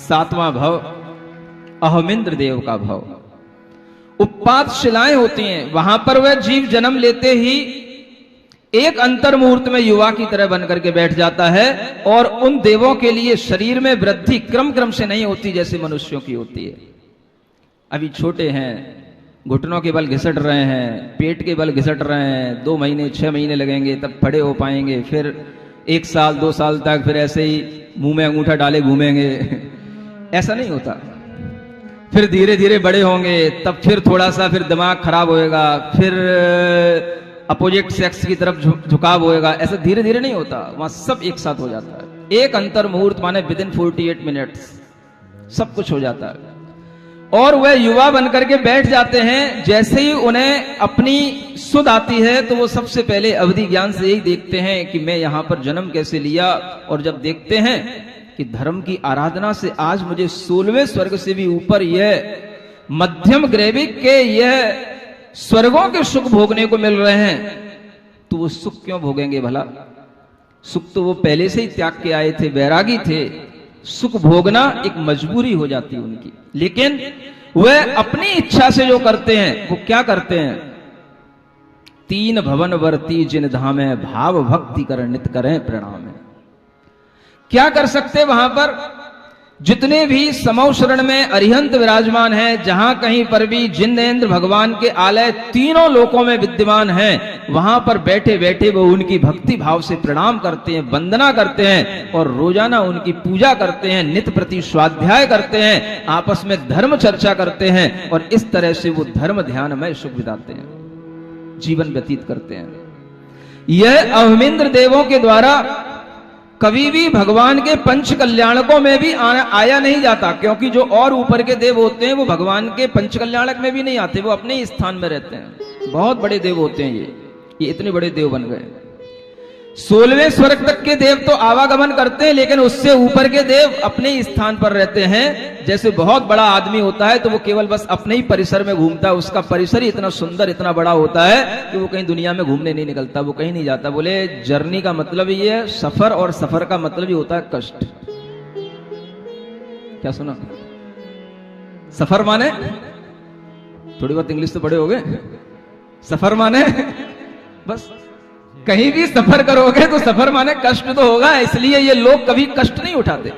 7वां भव अहमिंद्र देव का भव। उत्पात शिलाएं होती हैं, वहां पर वह जीव जन्म लेते ही एक अंतर मुहूर्त में युवा की तरह बनकर के बैठ जाता है। और उन देवों के लिए शरीर में वृद्धि क्रम क्रम से नहीं होती जैसे मनुष्यों की होती है। अभी छोटे हैं, घुटनों के बल घिसट रहे हैं, पेट के बल घिसट रहे हैं, 2 महीने 6 महीने लगेंगे तब बड़े हो पाएंगे, फिर 1 साल 2 साल तक फिर ऐसे ही मुंह में अंगूठा डाले घूमेंगे। ऐसा नहीं होता। फिर धीरे धीरे बड़े होंगे, तब फिर थोड़ा सा फिर दिमाग खराब होएगा, फिर अपोजिट सेक्स की तरफ झुकाव होएगा। ऐसा धीरे धीरे नहीं होता, वहां सब एक साथ हो जाता है। एक अंतर मुहूर्त माने विदिन 48 मिनट्स सब कुछ हो जाता है। और वह युवा बनकर के बैठ जाते हैं। जैसे ही उन्हें अपनी सुध आती है तो वो सबसे पहले अवधि ज्ञान से यही देखते हैं कि मैं यहां पर जन्म कैसे लिया। और जब देखते हैं कि धर्म की आराधना से आज मुझे 16वें स्वर्ग से भी ऊपर यह मध्यम ग्रैविक के यह स्वर्गों के सुख भोगने को मिल रहे हैं, तो वो सुख क्यों भोगेंगे भला? सुख तो वो पहले से ही त्याग के आए थे, वैरागी थे। सुख भोगना एक मजबूरी हो जाती है उनकी। लेकिन वह अपनी इच्छा से जो करते हैं वो क्या करते हैं? 3 भवन वर्ती जिन धामे, भाव भक्ति कर नित करें प्रणाम। क्या कर सकते वहां पर? जितने भी समौ शरण में अरिहंत विराजमान हैं, जहां कहीं पर भी जिनेंद्र भगवान के आलय तीनों लोकों में विद्यमान हैं, वहां पर बैठे बैठे वो उनकी भक्ति भाव से प्रणाम करते हैं, वंदना करते हैं और रोजाना उनकी पूजा करते हैं, नित्य प्रति स्वाध्याय करते हैं, आपस में धर्म चर्चा करते हैं और इस तरह से वो धर्म ध्यान में सुख बिताते हैं, जीवन व्यतीत करते हैं। यह अहमिंद्र देवों के द्वारा कभी भी भगवान के पंच कल्याणकों में भी आया नहीं जाता, क्योंकि जो और ऊपर के देव होते हैं वो भगवान के पंच कल्याणक में भी नहीं आते, वो अपने ही स्थान में रहते हैं। बहुत बड़े देव होते हैं ये इतने बड़े देव बन गए। 16वें स्वर्ग तक के देव तो आवागमन करते हैं, लेकिन उससे ऊपर के देव अपने ही स्थान पर रहते हैं। जैसे बहुत बड़ा आदमी होता है तो वो केवल बस अपने ही परिसर में घूमता है, उसका परिसर ही इतना सुंदर इतना बड़ा होता है कि वो कहीं दुनिया में घूमने नहीं निकलता, वो कहीं नहीं जाता। बोले जर्नी का मतलब ये है सफर, और सफर का मतलब ही होता है कष्ट। क्या सुना? सफर माने, थोड़ी बहुत इंग्लिश तो पढ़े होगे, सफर माने बस कहीं भी सफर करोगे तो सफर माने कष्ट तो होगा। इसलिए ये लोग कभी कष्ट नहीं उठाते,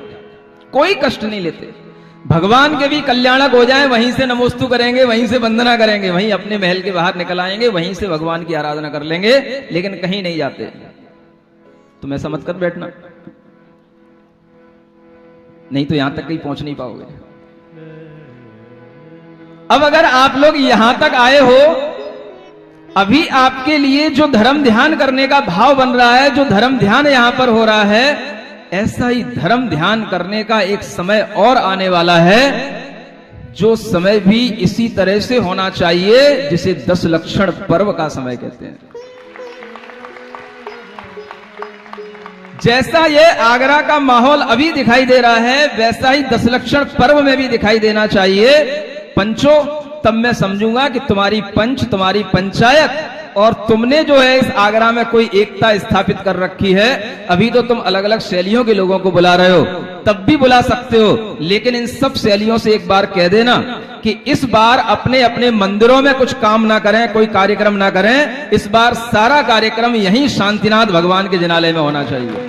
कोई कष्ट नहीं लेते। भगवान के भी कल्याणक हो जाए वहीं से नमोस्तु करेंगे, वहीं से वंदना करेंगे, वहीं अपने महल के बाहर निकल आएंगे, वहीं से भगवान की आराधना कर लेंगे, लेकिन कहीं नहीं जाते। तुम ऐसा मत कर बैठना, नहीं तो यहां तक कहीं पहुंच नहीं पाओगे। अब अगर आप लोग यहां तक आए हो, अभी आपके लिए जो धर्म ध्यान करने का भाव बन रहा है, जो धर्म ध्यान यहां पर हो रहा है, ऐसा ही धर्म ध्यान करने का एक समय और आने वाला है, जो समय भी इसी तरह से होना चाहिए जिसे 10 लक्षण पर्व का समय कहते हैं। जैसा ये आगरा का माहौल अभी दिखाई दे रहा है, वैसा ही 10 लक्षण पर्व में भी दिखाई देना चाहिए। पंचो, तब मैं समझूंगा कि तुम्हारी पंच, तुम्हारी पंचायत और तुमने जो है इस आगरा में कोई एकता स्थापित कर रखी है। अभी तो तुम अलग अलग शैलियों के लोगों को बुला रहे हो, तब भी बुला सकते हो, लेकिन इन सब शैलियों से एक बार कह देना कि इस बार अपने अपने मंदिरों में कुछ काम ना करें, कोई कार्यक्रम ना करें। इस बार सारा कार्यक्रम यहीं शांतिनाथ भगवान के जिनालय में होना चाहिए।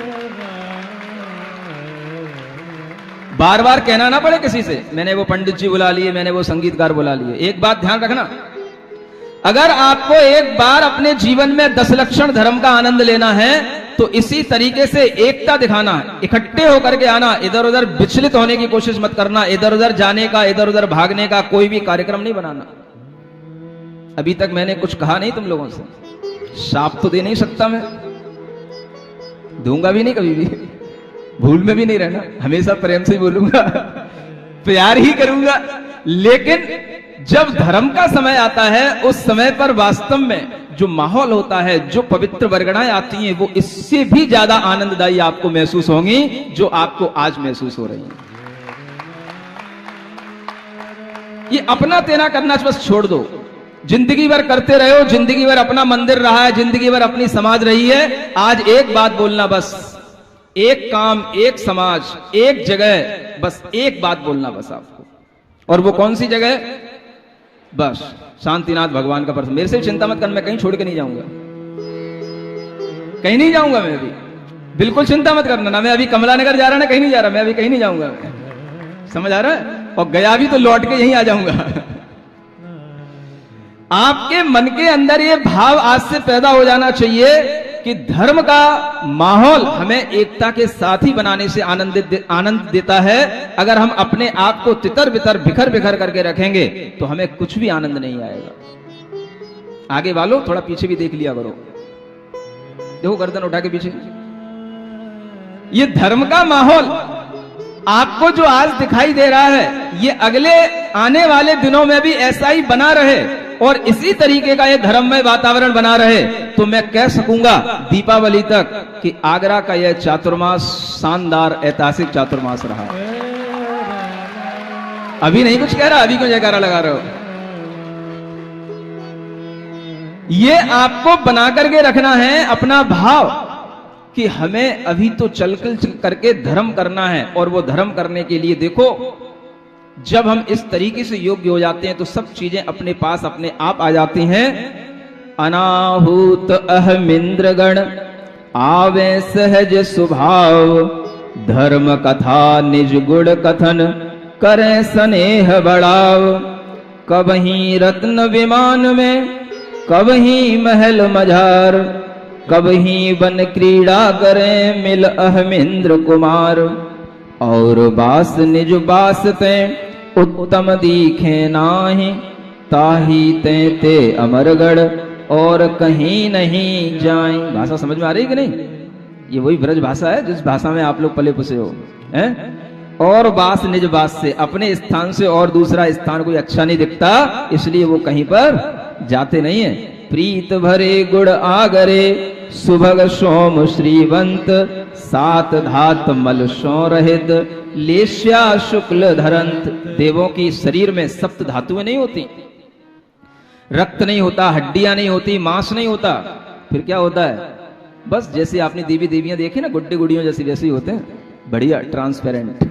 बार बार कहना ना पड़े किसी से, मैंने वो पंडित जी बुला लिए, मैंने वो संगीतकार बुला लिए। एक बात ध्यान रखना, अगर आपको एक बार अपने जीवन में 10 लक्षण धर्म का आनंद लेना है तो इसी तरीके से एकता दिखाना, इकट्ठे होकर के आना, इधर उधर विचलित होने की कोशिश मत करना, इधर उधर जाने का, इधर उधर भागने का कोई भी कार्यक्रम नहीं बनाना। अभी तक मैंने कुछ कहा नहीं तुम लोगों से, शाप तो दे नहीं सकता, मैं दूंगा भी नहीं, कभी भी भूल में भी नहीं रहना, हमेशा प्रेम से ही बोलूंगा, प्यार ही करूंगा। लेकिन जब धर्म का समय आता है, उस समय पर वास्तव में जो माहौल होता है, जो पवित्र वर्गणाएं आती हैं, वो इससे भी ज्यादा आनंददायी आपको महसूस होंगी जो आपको आज महसूस हो रही है। ये अपना तेना करना बस छोड़ दो, जिंदगी भर करते रहे हो, जिंदगी भर अपना मंदिर रहा है, जिंदगी भर अपनी समाज रही है। आज एक बात बोलना, बस एक काम, एक समाज, एक जगह, बस एक बात बोलना बस आपको। और वो कौन सी जगह? बस शांतिनाथ भगवान का पर्सन। मेरे से चिंता मत कर, मैं कहीं छोड़ के नहीं जाऊंगा, कहीं नहीं जाऊंगा मैं अभी, बिल्कुल चिंता मत करना। ना मैं अभी कमला नगर जा रहा, ना कहीं नहीं जा रहा, मैं अभी कहीं नहीं जाऊंगा, समझ आ रहा है? और गया भी तो लौट के यहीं आ जाऊंगा। आपके मन के अंदर ये भाव आज से पैदा हो जाना चाहिए कि धर्म का माहौल हमें एकता के साथ ही बनाने से आनंद देता है। अगर हम अपने आप को तितर बितर बिखर बिखर करके रखेंगे तो हमें कुछ भी आनंद नहीं आएगा। आगे वालों थोड़ा पीछे भी देख लिया करो, देखो गर्दन उठा के पीछे। ये धर्म का माहौल आपको जो आज दिखाई दे रहा है, ये अगले आने वाले दिनों में भी ऐसा ही बना रहे और इसी तरीके का ये धर्ममय वातावरण बना रहे, तो मैं कह सकूंगा दीपावली तक कि आगरा का यह चातुर्मास शानदार ऐतिहासिक चातुर्मास रहा। अभी नहीं कुछ कह रहा, अभी क्यों जयकारा लगा रहे हो? ये आपको बना करके रखना है अपना भाव कि हमें अभी तो चल करके धर्म करना है। और वो धर्म करने के लिए देखो, जब हम इस तरीके से योग्य हो जाते हैं तो सब चीजें अपने पास अपने आप आ जाती हैं। अनाहूत अहमिंद्रगण आवे सहज स्वभाव, धर्म कथा निज गुण कथन करे स्नेह बढ़ाव। कबही रत्न विमान में, कबही महल मझार, कबही वन क्रीड़ा करे मिल अहमिंद्र कुमार। और बास निज बास ते उत्तम दीखे नाही, ताही ते ते अमरगढ़ और कहीं नहीं जाए। भाषा समझ में आ रही कि नहीं? ये वही ब्रज भाषा है जिस भाषा में आप लोग पले पुसे हो, हैं? और बास निज बास से, अपने स्थान से और दूसरा स्थान कोई अच्छा नहीं दिखता, इसलिए वो कहीं पर जाते नहीं है। प्रीत भरे गुण आगरे, सुभग सोम श्रीवंत, सात धात मल सो रहित, लेश्या शुक्ल धरंत। देवों की शरीर में सप्त धातुएं नहीं होती, रक्त नहीं होता, हड्डियां नहीं होती, मांस नहीं होता, फिर क्या होता है? बस जैसे आपने देवी देवियां देखी ना, गुड्डे गुड़ियों जैसी वैसे ही होते हैं, बढ़िया ट्रांसपेरेंट,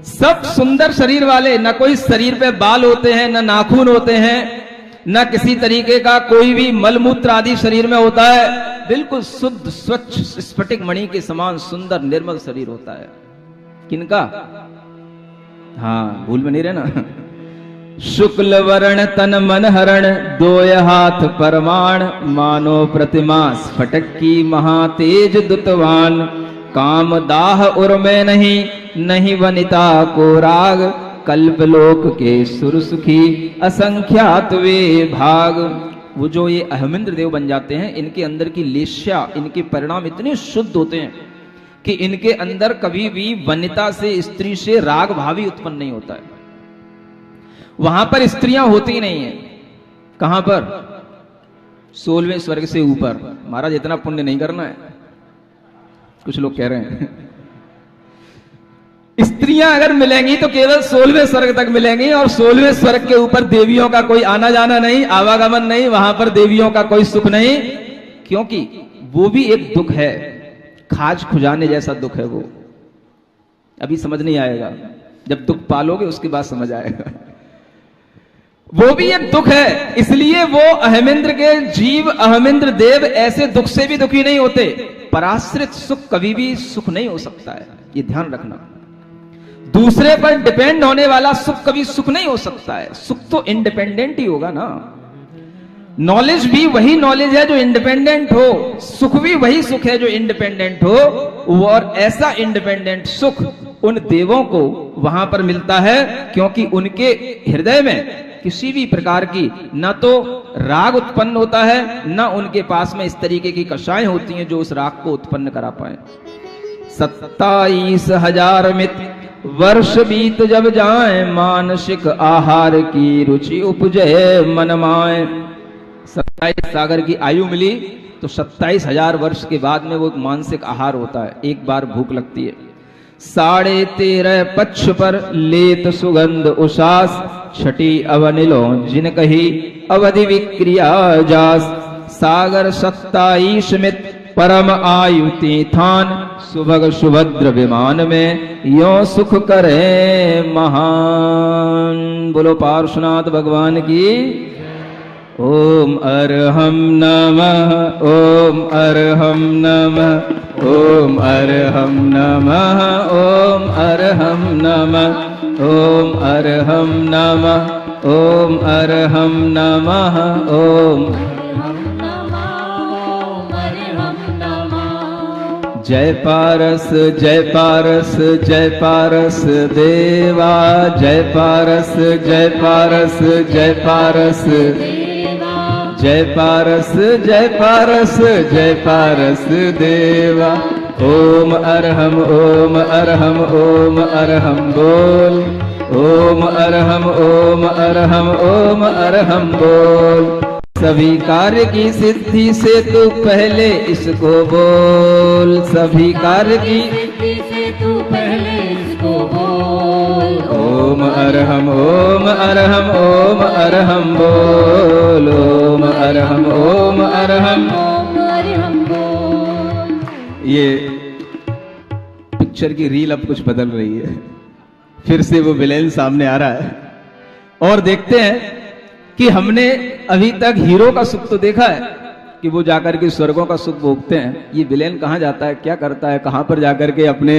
सब सुंदर शरीर वाले। ना कोई शरीर पे बाल होते हैं, ना नाखून होते हैं, ना किसी तरीके का कोई भी मलमूत्र आदि शरीर में होता है। बिल्कुल शुद्ध स्वच्छ स्फटिक मणि के समान सुंदर निर्मल शरीर होता है। किनका? हाँ, भूल में नहीं रहना। शुक्ल वर्ण तन मन हरण, दोय हाथ परमाण, मानो प्रतिमा स्फटिक की महातेज दुतवान। काम दाह उर में नहीं, नहीं वनिता को राग, कल्पलोक के सुर सुखी असंख्यात वे भाग। वो जो ये अहमिंद्र देव बन जाते हैं, इनके अंदर की लेश्या, इनके परिणाम इतने शुद्ध होते हैं कि इनके अंदर कभी भी वनिता से, स्त्री से राग भावी उत्पन्न नहीं होता है। वहां पर स्त्रियां होती नहीं है। कहां पर? 16वें स्वर्ग से ऊपर। महाराज इतना पुण्य नहीं करना है, कुछ लोग कह रहे हैं। स्त्रियां अगर मिलेंगी तो केवल 16वें स्वर्ग तक मिलेंगी, और 16वें स्वर्ग के ऊपर देवियों का कोई आना जाना नहीं, आवागमन नहीं, वहां पर देवियों का कोई सुख नहीं, क्योंकि वो भी एक दुख है, खाज खुजाने जैसा दुख है वो। अभी समझ नहीं आएगा, जब दुख पालोगे उसके बाद समझ आएगा। वो भी एक दुख है, इसलिए वो अहमिंद्र के जीव, अहमिंद्र देव ऐसे दुख से भी दुखी नहीं होते। पराश्रित सुख कभी भी सुख नहीं हो सकता है, ये ध्यान रखना। दूसरे पर डिपेंड होने वाला सुख कभी सुख नहीं हो सकता है। सुख तो इंडिपेंडेंट ही होगा ना। नॉलेज भी वही नॉलेज है जो इंडिपेंडेंट हो, सुख भी वही सुख है जो इंडिपेंडेंट हो। और ऐसा इंडिपेंडेंट सुख उन देवों को वहां पर मिलता है, क्योंकि उनके हृदय में किसी भी प्रकार की न तो राग उत्पन्न होता है, न उनके पास में इस तरीके की कषाएं होती हैं जो उस राग को उत्पन्न करा पाए। 27,000 मित वर्ष बीत जब जाए, मानसिक आहार की रुचि उपजे मन माए। 27 सागर की आयु मिली तो 27,000 वर्ष के बाद में वो मानसिक आहार होता है, एक बार भूख लगती है। 13.5 पक्ष पर लेत सुगंध उषास, छठी अवनिलो जिन कही अवधि विक्रिया जास। सागर 27 मित परम आयु तीर्थान, सुभग सुभद्र विमान में यो सुख करे महान। बोलो पार्श्वनाथ भगवान की। ओम अरहम नमः, ओम अरहम नमः, ओम अरहम नमः, ओम अरहम नमः, ओम अरहम नमः, ओम अरहम नमः, ओम जय पारस जय पारस जय पारस देवा, जय पारस जय पारस जय पारस जय पारस जय पारस जय पारस देवा। ओम अरहम ओम अरहम ओम अरहम बोल, ओम अरहम ओम अरहम ओम अरहम बोल। सभी कार्य की सिद्धि से तू पहले इसको बोल, सभी कार्य की सिद्धि से तू पहले इसको बोल। ओम अरहम ओम अरहम ओम अरहम बोल, ओम अरहम ओम अरहम ओम अरहम बोल। ये पिक्चर की रील अब कुछ बदल रही है, फिर से वो विलेन सामने आ रहा है। और देखते हैं कि हमने अभी तक हीरो का सुख तो देखा है कि वो जाकर के स्वर्गों का सुख भोगते हैं। ये विलेन कहाँ जाता है, क्या करता है, कहाँ पर जाकर के अपने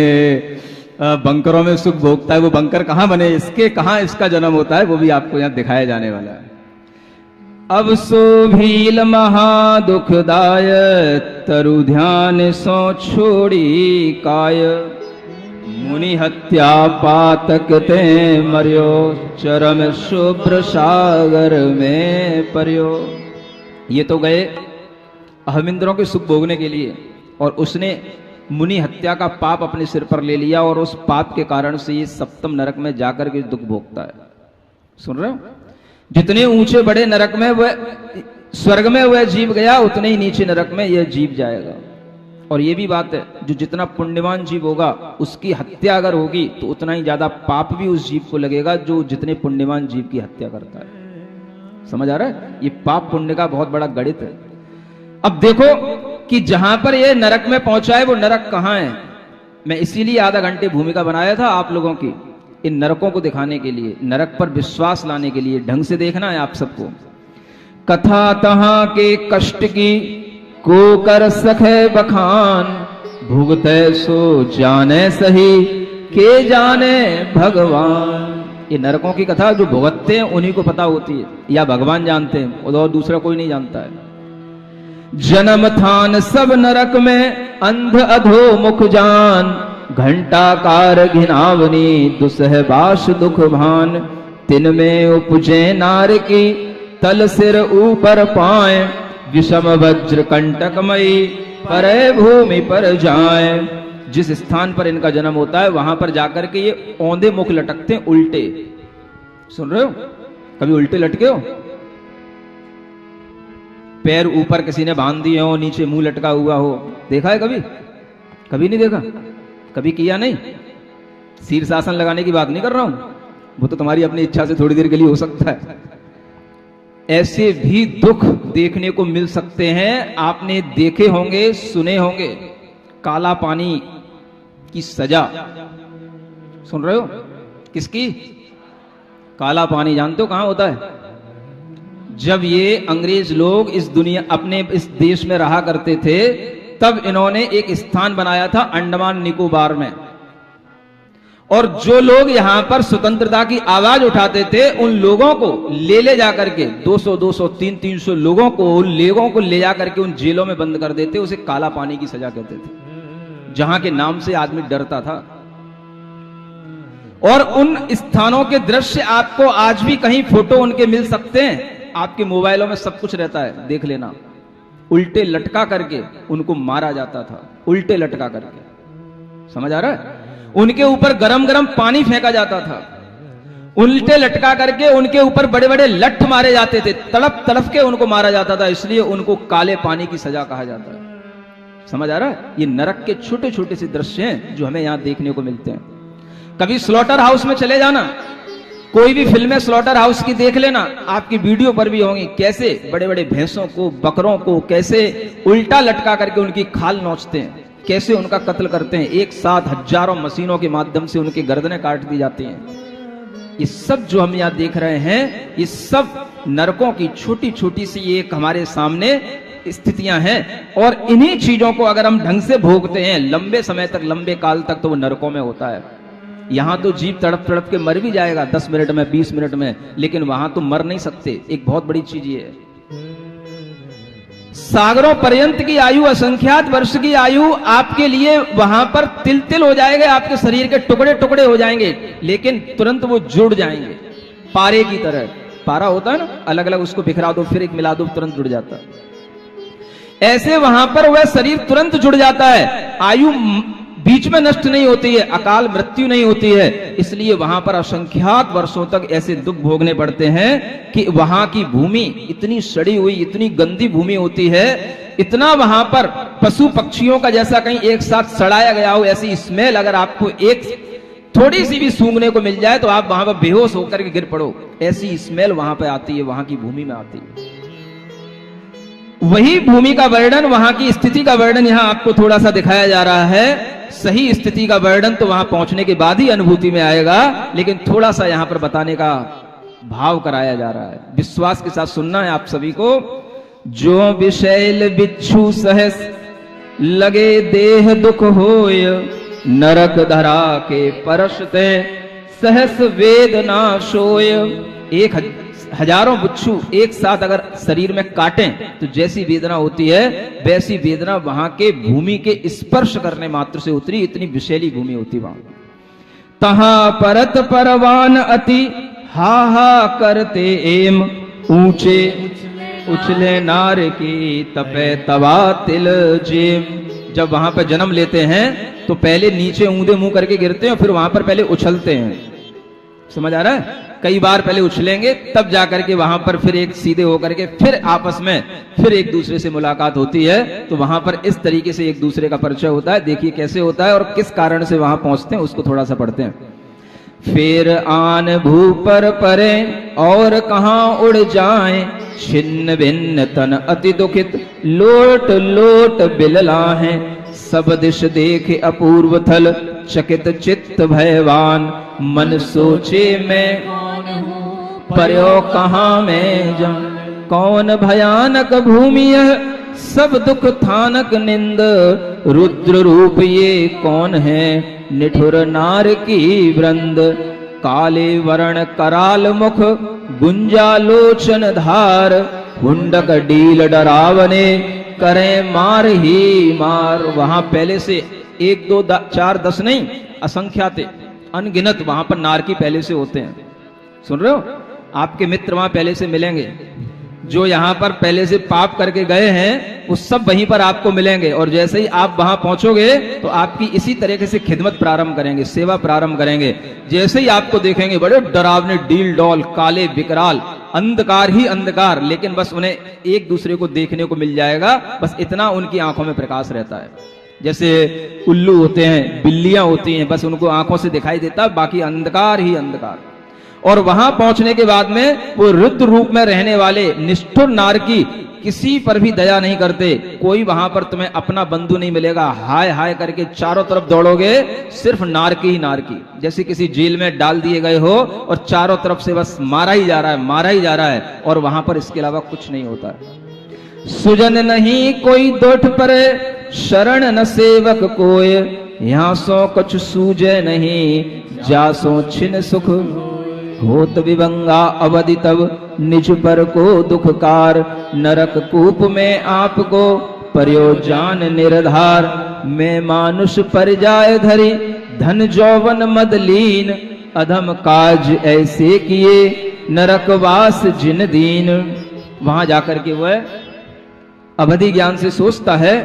बंकरों में सुख भोगता है। वो बंकर कहाँ बने, इसके कहाँ इसका जन्म होता है, वो भी आपको यहाँ दिखाया जाने वाला है। अब सो भील महा दुखदाय, तरु ध्यान सो छोड़ी काय। मुनि हत्या पातक ते मर्यो, चरम शुभ्र सागर में पर्यो। ये तो गए अहमिंद्रों के सुख भोगने के लिए, और उसने मुनि हत्या का पाप अपने सिर पर ले लिया और उस पाप के कारण से ये सप्तम नरक में जाकर के दुख भोगता है। सुन रहे हो? जितने ऊंचे बड़े नरक में वह स्वर्ग में वह जीव गया, उतने ही नीचे नरक में यह जीव जाएगा। और ये भी बात है, जो जितना पुण्यवान जीव होगा उसकी हत्या अगर होगी तो उतना ही ज्यादा पाप भी उस जीव को लगेगा जो जितने पुण्यवान जीव की हत्या करता है। समझ आ रहा है? ये पाप पुण्य का बहुत बड़ा गणित है। अब देखो कि जहां पर ये नरक में पहुंचा है वो नरक कहां है। मैं इसीलिए आधा घंटे भूमिका बनाया था आप लोगों की, इन नरकों को दिखाने के लिए, नरक पर विश्वास लाने के लिए, ढंग से देखना है आप सबको। कथा तहां के कष्ट की को कर सके बखान, भुगते सो जाने सही के जाने भगवान। ये नरकों की कथा जो भुगतते हैं उन्हीं को पता होती है, या भगवान जानते हैं और दूसरा कोई नहीं जानता है। जन्म थान सब नरक में अंध अधो मुख जान, घंटाकार घिनावनी दुसह बाश दुख भान। तिन में उपजे नार की तल सिर ऊपर पाए, विषम वज्र कंटकमयी परे भूमि पर जाए। जिस स्थान पर इनका जन्म होता है वहां पर जाकर के ये औंधे मुख लटकते हैं, उल्टे। सुन रहे हो? कभी उल्टे लटके हो? पैर ऊपर किसी ने बांध दिए हो, नीचे मुंह लटका हुआ हो, देखा है कभी? कभी नहीं देखा? कभी किया नहीं? शीर्षासन लगाने की बात नहीं कर रहा हूं, वो तो तुम्हारी अपनी इच्छा से थोड़ी देर के लिए हो सकता है। ऐसे भी दुख देखने को मिल सकते हैं, आपने देखे होंगे, सुने होंगे। काला पानी की सजा, सुन रहे हो? किसकी? काला पानी जानते हो कहां होता है? जब ये अंग्रेज लोग इस दुनिया अपने इस देश में रहा करते थे, तब इन्होंने एक स्थान बनाया था अंडमान निकोबार में। और जो लोग यहां पर स्वतंत्रता की आवाज उठाते थे, उन लोगों को ले जाकर के 200, 300 लोगों को ले जाकर के उन जेलों में बंद कर देते। उसे काला पानी की सजा कहते थे, जहां के नाम से आदमी डरता था। और उन स्थानों के दृश्य आपको आज भी कहीं फोटो उनके मिल सकते हैं, आपके मोबाइलों में सब कुछ रहता है, देख लेना। उल्टे लटका करके उनको मारा जाता था, उल्टे लटका करके। समझ आ रहा है? उनके ऊपर गरम गरम पानी फेंका जाता था, उल्टे लटका करके उनके ऊपर बड़े बड़े लठ मारे जाते थे, तड़प तड़प के उनको मारा जाता था। इसलिए उनको काले पानी की सजा कहा जाता है। समझ आ रहा है? ये नरक के छोटे छोटे से दृश्य हैं जो हमें यहां देखने को मिलते हैं। कभी स्लॉटर हाउस में चले जाना, कोई भी फिल्में स्लॉटर हाउस की देख लेना, आपकी वीडियो पर भी होंगी। कैसे बड़े बड़े भैंसों को, बकरों को कैसे उल्टा लटका करके उनकी खाल नोचते हैं, कैसे उनका कत्ल करते हैं। एक साथ हजारों मशीनों के माध्यम से उनकी गर्दनें काट दी जाती हैं। ये सब जो हम यहां देख रहे हैं, ये सब नरकों की छोटी छोटी सी एक हमारे सामने स्थितियां हैं। और इन्हीं चीजों को अगर हम ढंग से भोगते हैं लंबे समय तक, लंबे काल तक, तो वो नरकों में होता है। यहां तो जीव तड़प तड़प के मर भी जाएगा 10 मिनट में, 20 मिनट में, लेकिन वहां तो मर नहीं सकते। एक बहुत बड़ी चीज ये है, सागरों पर्यंत की आयु, असंख्यात वर्ष की आयु आपके लिए वहां पर तिल तिल हो जाएंगे, आपके शरीर के टुकड़े टुकड़े हो जाएंगे, लेकिन तुरंत वो जुड़ जाएंगे पारे की तरह। पारा होता है ना, अलग अलग उसको बिखरा दो, फिर एक मिला दो, तुरंत जुड़ जाता है। ऐसे वहां पर वह शरीर तुरंत जुड़ जाता है, आयु बीच में नष्ट नहीं होती है, अकाल मृत्यु नहीं होती है। इसलिए वहां पर असंख्यात वर्षों तक ऐसे दुख भोगने पड़ते हैं कि वहां की भूमि इतनी सड़ी हुई, इतनी गंदी भूमि होती है, इतना वहां पर पशु पक्षियों का जैसा कहीं एक साथ सड़ाया गया हो, ऐसी स्मेल अगर आपको एक थोड़ी सी भी सूंघने को मिल जाए तो आप वहां पर बेहोश होकर के गिर पड़ो। ऐसी स्मेल वहां पर आती है, वहां की भूमि में आती है। वही भूमि का वर्णन, वहां की स्थिति का वर्णन यहां आपको थोड़ा सा दिखाया जा रहा है। सही स्थिति का वर्णन तो वहां पहुंचने के बाद ही अनुभूति में आएगा, लेकिन थोड़ा सा यहां पर बताने का भाव कराया जा रहा है। विश्वास के साथ सुनना है आप सभी को। जो विषैल बिच्छू सहस लगे देह दुख होय, नरक धरा के परशते सहस वेदना सोय। हजारों बिच्छू एक साथ अगर शरीर में काटें तो जैसी वेदना होती है, वैसी वेदना वहां के भूमि के स्पर्श करने मात्र से उतरी, इतनी विषैली भूमि होती वहां। तहां परत परवान अति हा हा करते एम, ऊंचे उछले नार की तपे तवा तिल जेम। जब वहां पर जन्म लेते हैं तो पहले नीचे ऊंधे मुंह करके गिरते हैं और फिर वहां पर पहले उछलते हैं। समझ आ रहा है? कई बार पहले उछलेंगे तब जाकर के वहां पर फिर एक सीधे होकर के फिर आपस में फिर एक दूसरे से मुलाकात होती है। तो वहां पर इस तरीके से एक दूसरे का परिचय होता है। देखिए कैसे होता है और किस कारण से वहां पहुंचते हैं, उसको थोड़ा सा पढ़ते हैं। फिर आन भू पर परे और कहां उड़ जाएं, छिन्न भिन्न तन अति दुखित लोट लोट बिललाहें। सब दिश देखे अपूर्व थल चकित चित्त भयवान, मन सोचे मैं कौन हूँ पर्यो कहाँ मैं जाऊं। कौन भयानक भूमि यह सब दुख थानक निंद, रुद्र रूप ये कौन है निठुर नार की वृंद। काले वर्ण कराल मुख गुंजालोचन धार, हुंडक डील डरावने करें मार ही मार। वहां पहले से 1 2 4 10 नहीं, असंख्यात अनगिनत वहां पर नारकी पहले से होते हैं। सुन रहे हो? आपके मित्र वहां पहले से मिलेंगे, जो यहां पर पहले से पाप करके गए हैं वो सब वहीं पर आपको मिलेंगे। और जैसे ही आप वहां पहुंचोगे तो आपकी इसी तरीके से खिदमत प्रारंभ करेंगे, सेवा प्रारंभ करेंगे। जैसे ही आपको देखेंगे बड़े डरावने डील डॉल काले विकराल अंधकार ही अंधकार, लेकिन बस उन्हें एक दूसरे को देखने को मिल जाएगा, बस इतना उनकी आंखों में प्रकाश रहता है। जैसे उल्लू होते हैं, बिल्लियां होती हैं, बस उनको आंखों से दिखाई देता है, बाकी अंधकार ही अंधकार। और वहां पहुंचने के बाद में वो रुद्र रूप में रहने वाले निष्ठुर नारकी किसी पर भी दया नहीं करते। कोई वहां पर तुम्हें अपना बंधु नहीं मिलेगा। हाय हाय करके चारों तरफ दौड़ोगे, सिर्फ नारकी ही नारकी, जैसे किसी जेल में डाल दिए गए हो और चारों तरफ से बस मारा ही जा रहा है, मारा ही जा रहा है, और वहां पर इसके अलावा कुछ नहीं होता है। सुजन नहीं कोई दोठ परे, शरण न सेवक कोय, यहां सो कुछ सूझे नहीं, जासो छिन सुख होत विभंगा अवधि तब निज पर को दुखकार। नरक कूप में आपको पर्यो जान निर्धार, मैं मानुष पर जाए धरी धन जौवन मदलीन, अधम काज ऐसे किए नरकवास जिन दीन। वहां जाकर के वह अवधि ज्ञान से सोचता है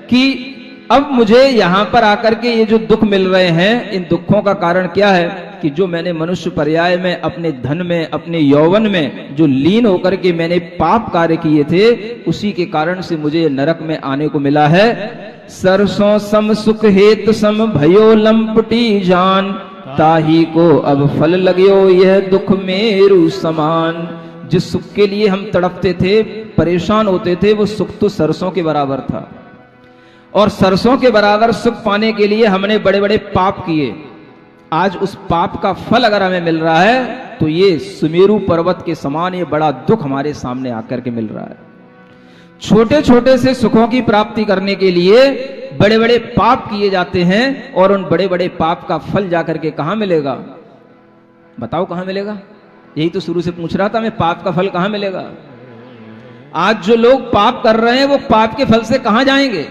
कि अब मुझे यहां पर आकर के ये जो दुख मिल रहे हैं, इन दुखों का कारण क्या है कि जो मैंने मनुष्य पर्याय में अपने धन में अपने यौवन में जो लीन होकर के मैंने पाप कार्य किए थे, उसी के कारण से मुझे नरक में आने को मिला है। सरसों सम सुख हेत सम भयो लंपटी जान, ताही को अब फल लग्यो यह दुख मेरु समान। जिस सुख के लिए हम तड़पते थे, परेशान होते थे, वो सुख तो सरसों के बराबर था। और सरसों के बराबर सुख पाने के लिए हमने बड़े बड़े पाप किए। आज उस पाप का फल अगर हमें मिल रहा है तो ये सुमेरु पर्वत के समान ये बड़ा दुख हमारे सामने आकर के मिल रहा है। छोटे छोटे से सुखों की प्राप्ति करने के लिए बड़े बड़े पाप किए जाते हैं, और उन बड़े बड़े पाप का फल जाकर के कहां मिलेगा? बताओ कहां मिलेगा? यही तो शुरू से पूछ रहा था मैं, पाप का फल कहां मिलेगा? आज जो लोग पाप कर रहे हैं वो पाप के फल से कहां जाएंगे?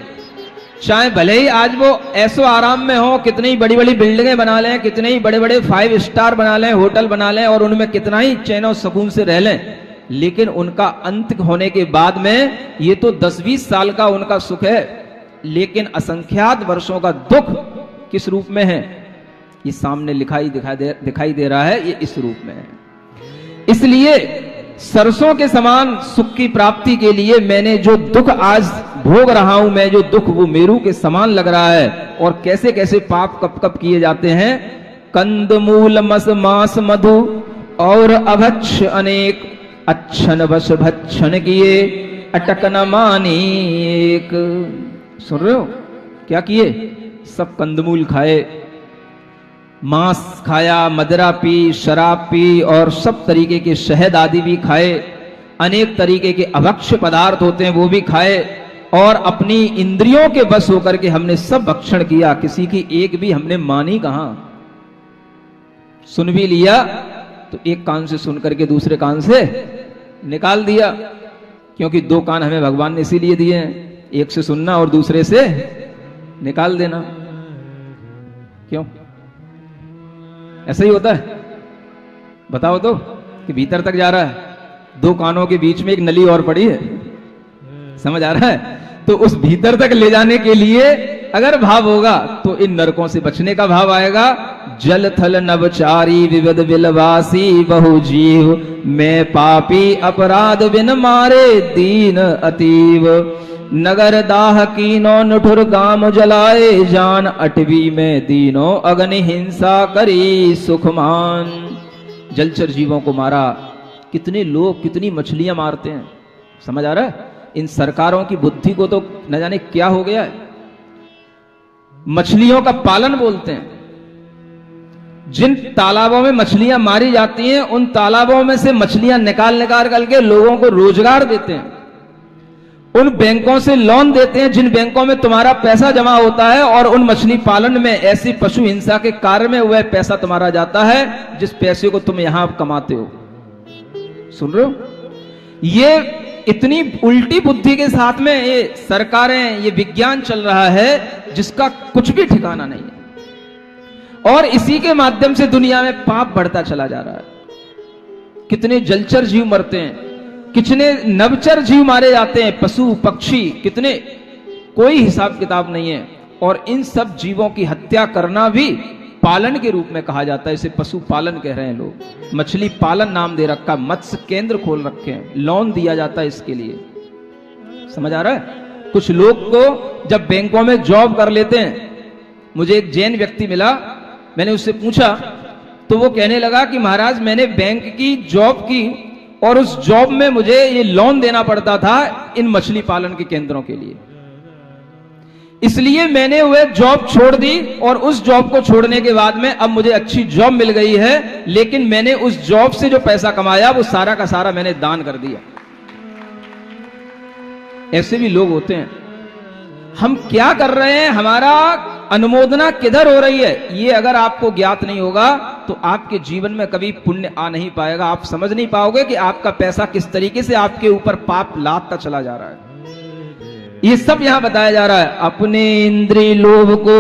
चाहे भले ही आज वो ऐसो आराम में हो, कितनी बड़ी बड़ी बिल्डिंगें बना लें, कितने ही बड़े बड़े 5 स्टार बना लें, होटल बना लें, और उनमें कितना ही चैन और सुकून से रह लें, लेकिन उनका अंत होने के बाद में ये तो 10-20 साल का उनका सुख है, लेकिन असंख्यात वर्षों का दुख किस रूप में है? ये सामने दिखाई दे रहा है, ये इस रूप में है। इसलिए सरसों के समान सुख की प्राप्ति के लिए मैंने जो दुख आज भोग रहा हूं, मैं जो दुख वो मेरू के समान लग रहा है। और कैसे कैसे पाप कब कब किए जाते हैं। कंद मूल मस मांस मधु और अभक्ष अनेक, अच्छन वश भक्षण किए अटक न मानी एक। सुन रहे हो क्या किए? सब कंदमूल खाए, मांस खाया, मदिरा पी, शराब पी, और सब तरीके के शहद आदि भी खाए, अनेक तरीके के अभक्ष पदार्थ होते हैं वो भी खाए, और अपनी इंद्रियों के बस होकर के हमने सब भक्षण किया, किसी की एक भी हमने मानी कहां। सुन भी लिया तो एक कान से सुन करके दूसरे कान से निकाल दिया, क्योंकि 2 कान हमें भगवान ने इसीलिए दिए हैं, एक से सुनना और दूसरे से निकाल देना। क्यों ऐसा ही होता है? बताओ तो कि भीतर तक जा रहा है, 2 कानों के बीच में एक नली और पड़ी है, समझ आ रहा है? तो उस भीतर तक ले जाने के लिए अगर भाव होगा तो इन नरकों से बचने का भाव आएगा। जल थल नवचारी विविध बिलवासी बहु जीव, मैं पापी अपराध बिन मारे दीन अतीव। नगर दाह कीनो नुठुर गाम जलाए, जान अटवी में दीनो अग्नि हिंसा करी सुखमान। जलचर जीवों को मारा, कितने लोग कितनी मछलियां मारते हैं, समझ आ रहा है? इन सरकारों की बुद्धि को तो न जाने क्या हो गया है। मछलियों का पालन बोलते हैं। जिन तालाबों में मछलियां मारी जाती हैं उन तालाबों में से मछलियां निकाल करके लोगों को रोजगार देते हैं। उन बैंकों से लोन देते हैं जिन बैंकों में तुम्हारा पैसा जमा होता है, और उन मछली पालन में ऐसी पशु हिंसा के कार्य में वह पैसा तुम्हारा जाता है जिस पैसे को तुम यहां कमाते हो। सुन रहे हो? ये इतनी उल्टी बुद्धि के साथ में ये सरकारें, ये विज्ञान चल रहा है जिसका कुछ भी ठिकाना नहीं है, और इसी के माध्यम से दुनिया में पाप बढ़ता चला जा रहा है। कितने जलचर जीव मरते हैं, कितने नवचर जीव मारे जाते हैं, पशु पक्षी कितने, कोई हिसाब किताब नहीं है। और इन सब जीवों की हत्या करना भी पालन के रूप में कहा जाता है। इसे पशु पालन कह रहे हैं लोग। मछली पालन नाम दे रखा, मत्स्य केंद्र खोल रखे हैं, लोन दिया जाता है इसके लिए, समझ आ रहा है? कुछ लोग को जब बैंकों में जॉब कर लेते हैं, मुझे एक जैन व्यक्ति मिला, मैंने उससे पूछा तो वो कहने लगा कि महाराज मैंने बैंक की जॉब की और उस जॉब में मुझे ये लोन देना पड़ता था इन मछली पालन के केंद्रों के लिए, इसलिए मैंने वह जॉब छोड़ दी, और उस जॉब को छोड़ने के बाद में अब मुझे अच्छी जॉब मिल गई है, लेकिन मैंने उस जॉब से जो पैसा कमाया वो सारा का सारा मैंने दान कर दिया। ऐसे भी लोग होते हैं। हम क्या कर रहे हैं, हमारा अनुमोदना किधर हो रही है, ये अगर आपको ज्ञात नहीं होगा तो आपके जीवन में कभी पुण्य आ नहीं पाएगा। आप समझ नहीं पाओगे कि आपका पैसा किस तरीके से आपके ऊपर पाप लादता चला जा रहा है। ये सब यहां बताया जा रहा है। अपने इंद्रिय लोभ को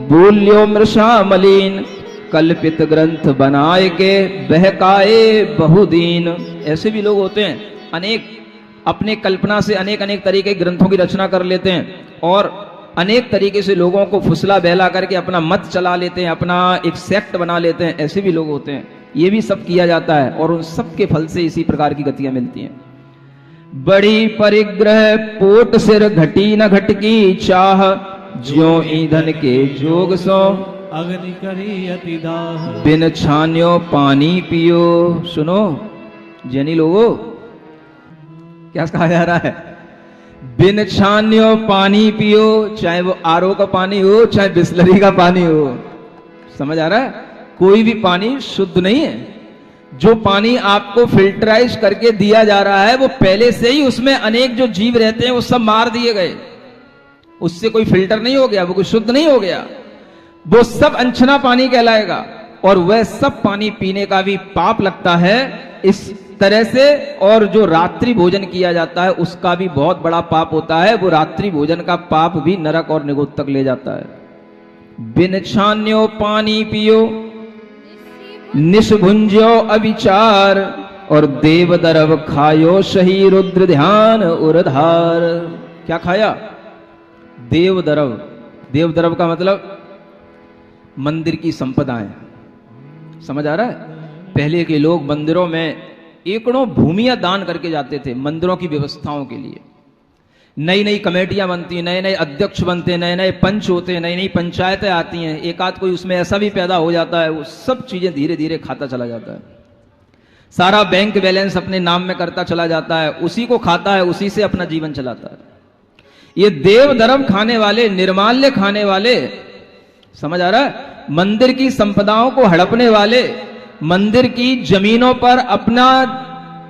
बोल्यो मृषा मलिन, कल्पित ग्रंथ बनाए के बहकाए बहुदीन। ऐसे भी लोग होते हैं, अनेक अपने कल्पना से अनेक अनेक तरीके के ग्रंथों की रचना कर लेते हैं और अनेक तरीके से लोगों को फुसला बहला करके अपना मत चला लेते हैं, अपना एक सेक्ट बना लेते हैं। ऐसे भी लोग होते हैं। ये भी सब किया जाता है और उन सब के फल से इसी प्रकार की गतियां मिलती हैं। बड़ी परिग्रह पोट सिर घटी न घटकी चाह, ज्यों ईंधन के जोग सो अग्नि करी अति दाह। बिन छान्यो पानी पियो। सुनो जैनी लोगों, क्या कहा जा रहा है? बिन छान्यो पानी पियो, चाहे वो आरओ का पानी हो चाहे बिस्लरी का पानी हो। समझ आ रहा है? कोई भी पानी शुद्ध नहीं है। जो पानी आपको फिल्टराइज करके दिया जा रहा है वो पहले से ही उसमें अनेक जो जीव रहते हैं वो सब मार दिए गए, उससे कोई फिल्टर नहीं हो गया, वो कोई शुद्ध नहीं हो गया, वो सब अनछना पानी कहलाएगा। और वह सब पानी पीने का भी पाप लगता है इस तरह से। और जो रात्रि भोजन किया जाता है उसका भी बहुत बड़ा पाप होता है। वो रात्रि भोजन का पाप भी नरक और निगोद तक ले जाता है। बिन छान्यो पानी पियो, निष्भुंज्यो अविचार, और देव दरव खायो शही रुद्र ध्यान उरधार। क्या खाया? देव दरव। देव दरव का मतलब मंदिर की संपदाएं। समझ आ रहा है? पहले के लोग मंदिरों में एकड़ों भूमियां दान करके जाते थे मंदिरों की व्यवस्थाओं के लिए। नई नई कमेटियां बनती, नए नए अध्यक्ष बनते, नए नए पंच होते, नई नई पंचायतें आती हैं। एक आध कोई उसमें ऐसा भी पैदा हो जाता है, वो सब चीजें धीरे धीरे खाता चला जाता है। सारा बैंक बैलेंस अपने नाम में करता चला जाता है, उसी को खाता है, उसी से अपना जीवन चलाता है। ये देव दरव खाने वाले, निर्माल्य खाने वाले, समझ आ रहा है? मंदिर की संपदाओं को हड़पने वाले, मंदिर की जमीनों पर अपना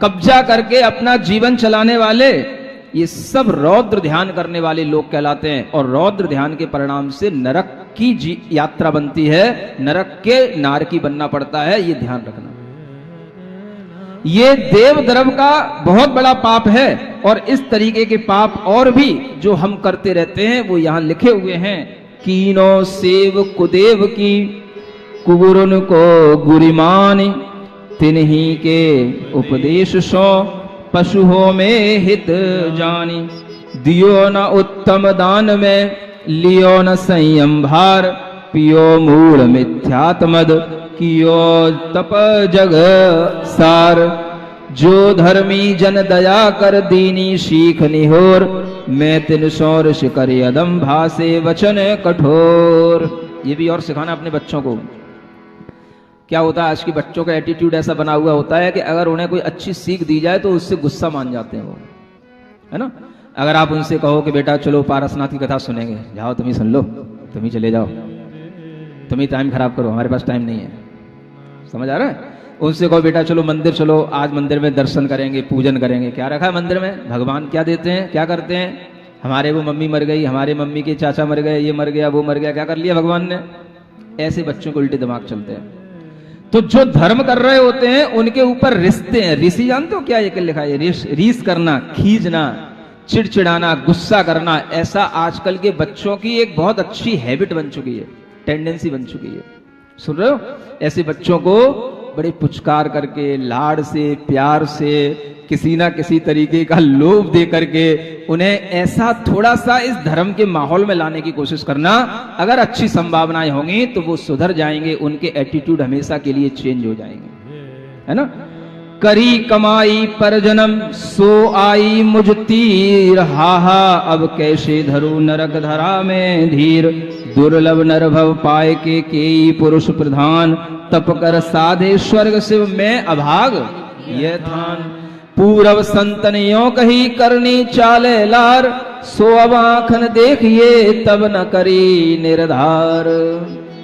कब्जा करके अपना जीवन चलाने वाले, ये सब रौद्र ध्यान करने वाले लोग कहलाते हैं। और रौद्र ध्यान के परिणाम से नरक की यात्रा बनती है, नरक के नारकी बनना पड़ता है। ये ध्यान रखना। ये देव दरव का बहुत बड़ा पाप है। और इस तरीके के पाप और भी जो हम करते रहते हैं वो यहां लिखे हुए हैं। कीनो सेव कुदेव की, कुगुरुन को गुरिमान, तिन्ही के उपदेश सो पशुओं में हित जानी। दियो न उत्तम दान में, लियो न संयम भार, पियो मूल मिथ्यात्मद, कियो तप जग सार। जो धर्मी जन दया कर, दीनी सीख निहोर, मैं तिन सौर शिकर यदम भासे वचन कठोर। ये भी और सिखाना अपने बच्चों को। क्या होता है, आज के बच्चों का एटीट्यूड ऐसा बना हुआ होता है कि अगर उन्हें कोई अच्छी सीख दी जाए तो उससे गुस्सा मान जाते हैं वो, है ना। अगर आप उनसे कहो कि बेटा चलो पारसनाथ की कथा सुनेंगे, जाओ तुम ही सुन लो, तुम ही चले जाओ, तुम ही टाइम खराब करो, हमारे पास टाइम नहीं है। समझ आ रहा है। उनसे कहो बेटा चलो मंदिर चलो, आज मंदिर में दर्शन करेंगे, पूजन करेंगे। क्या रखा है मंदिर में, भगवान क्या देते हैं, क्या करते हैं। हमारे वो मम्मी मर गई, हमारे मम्मी के चाचा मर गए, ये मर गया, वो मर गया, क्या कर लिया भगवान ने। ऐसे बच्चों को उल्टे दिमाग चलते हैं। तो जो धर्म कर रहे होते हैं उनके ऊपर रिश्ते हैं। ऋषि जानते हो क्या ये लिखा है, रीस करना, खींचना, चिड़चिड़ाना, गुस्सा करना, ऐसा आजकल के बच्चों की एक बहुत अच्छी हैबिट बन चुकी है, टेंडेंसी बन चुकी है। सुन रहे हो। ऐसे बच्चों को बड़े पुचकार करके, लाड़ से, प्यार से, किसी ना किसी तरीके का लोभ दे करके उन्हें ऐसा थोड़ा सा इस धर्म के माहौल में लाने की कोशिश करना। अगर अच्छी संभावनाएं होंगी तो वो सुधर जाएंगे, उनके एटीट्यूड हमेशा के लिए चेंज हो जाएंगे, है ना। करी कमाई पर जन्म, सो आई मुझ तीर, हाहा अब कैसे धरू नरक धरा में धीर। दुर्लभ नर भव पाए के केई पुरुष प्रधान, तप कर साधे स्वर्ग शिव में अभाग ये थान। पूरब संतन यों कही करनी चाले लार, सो अब आँखन देखिए तब न करी निर्धार।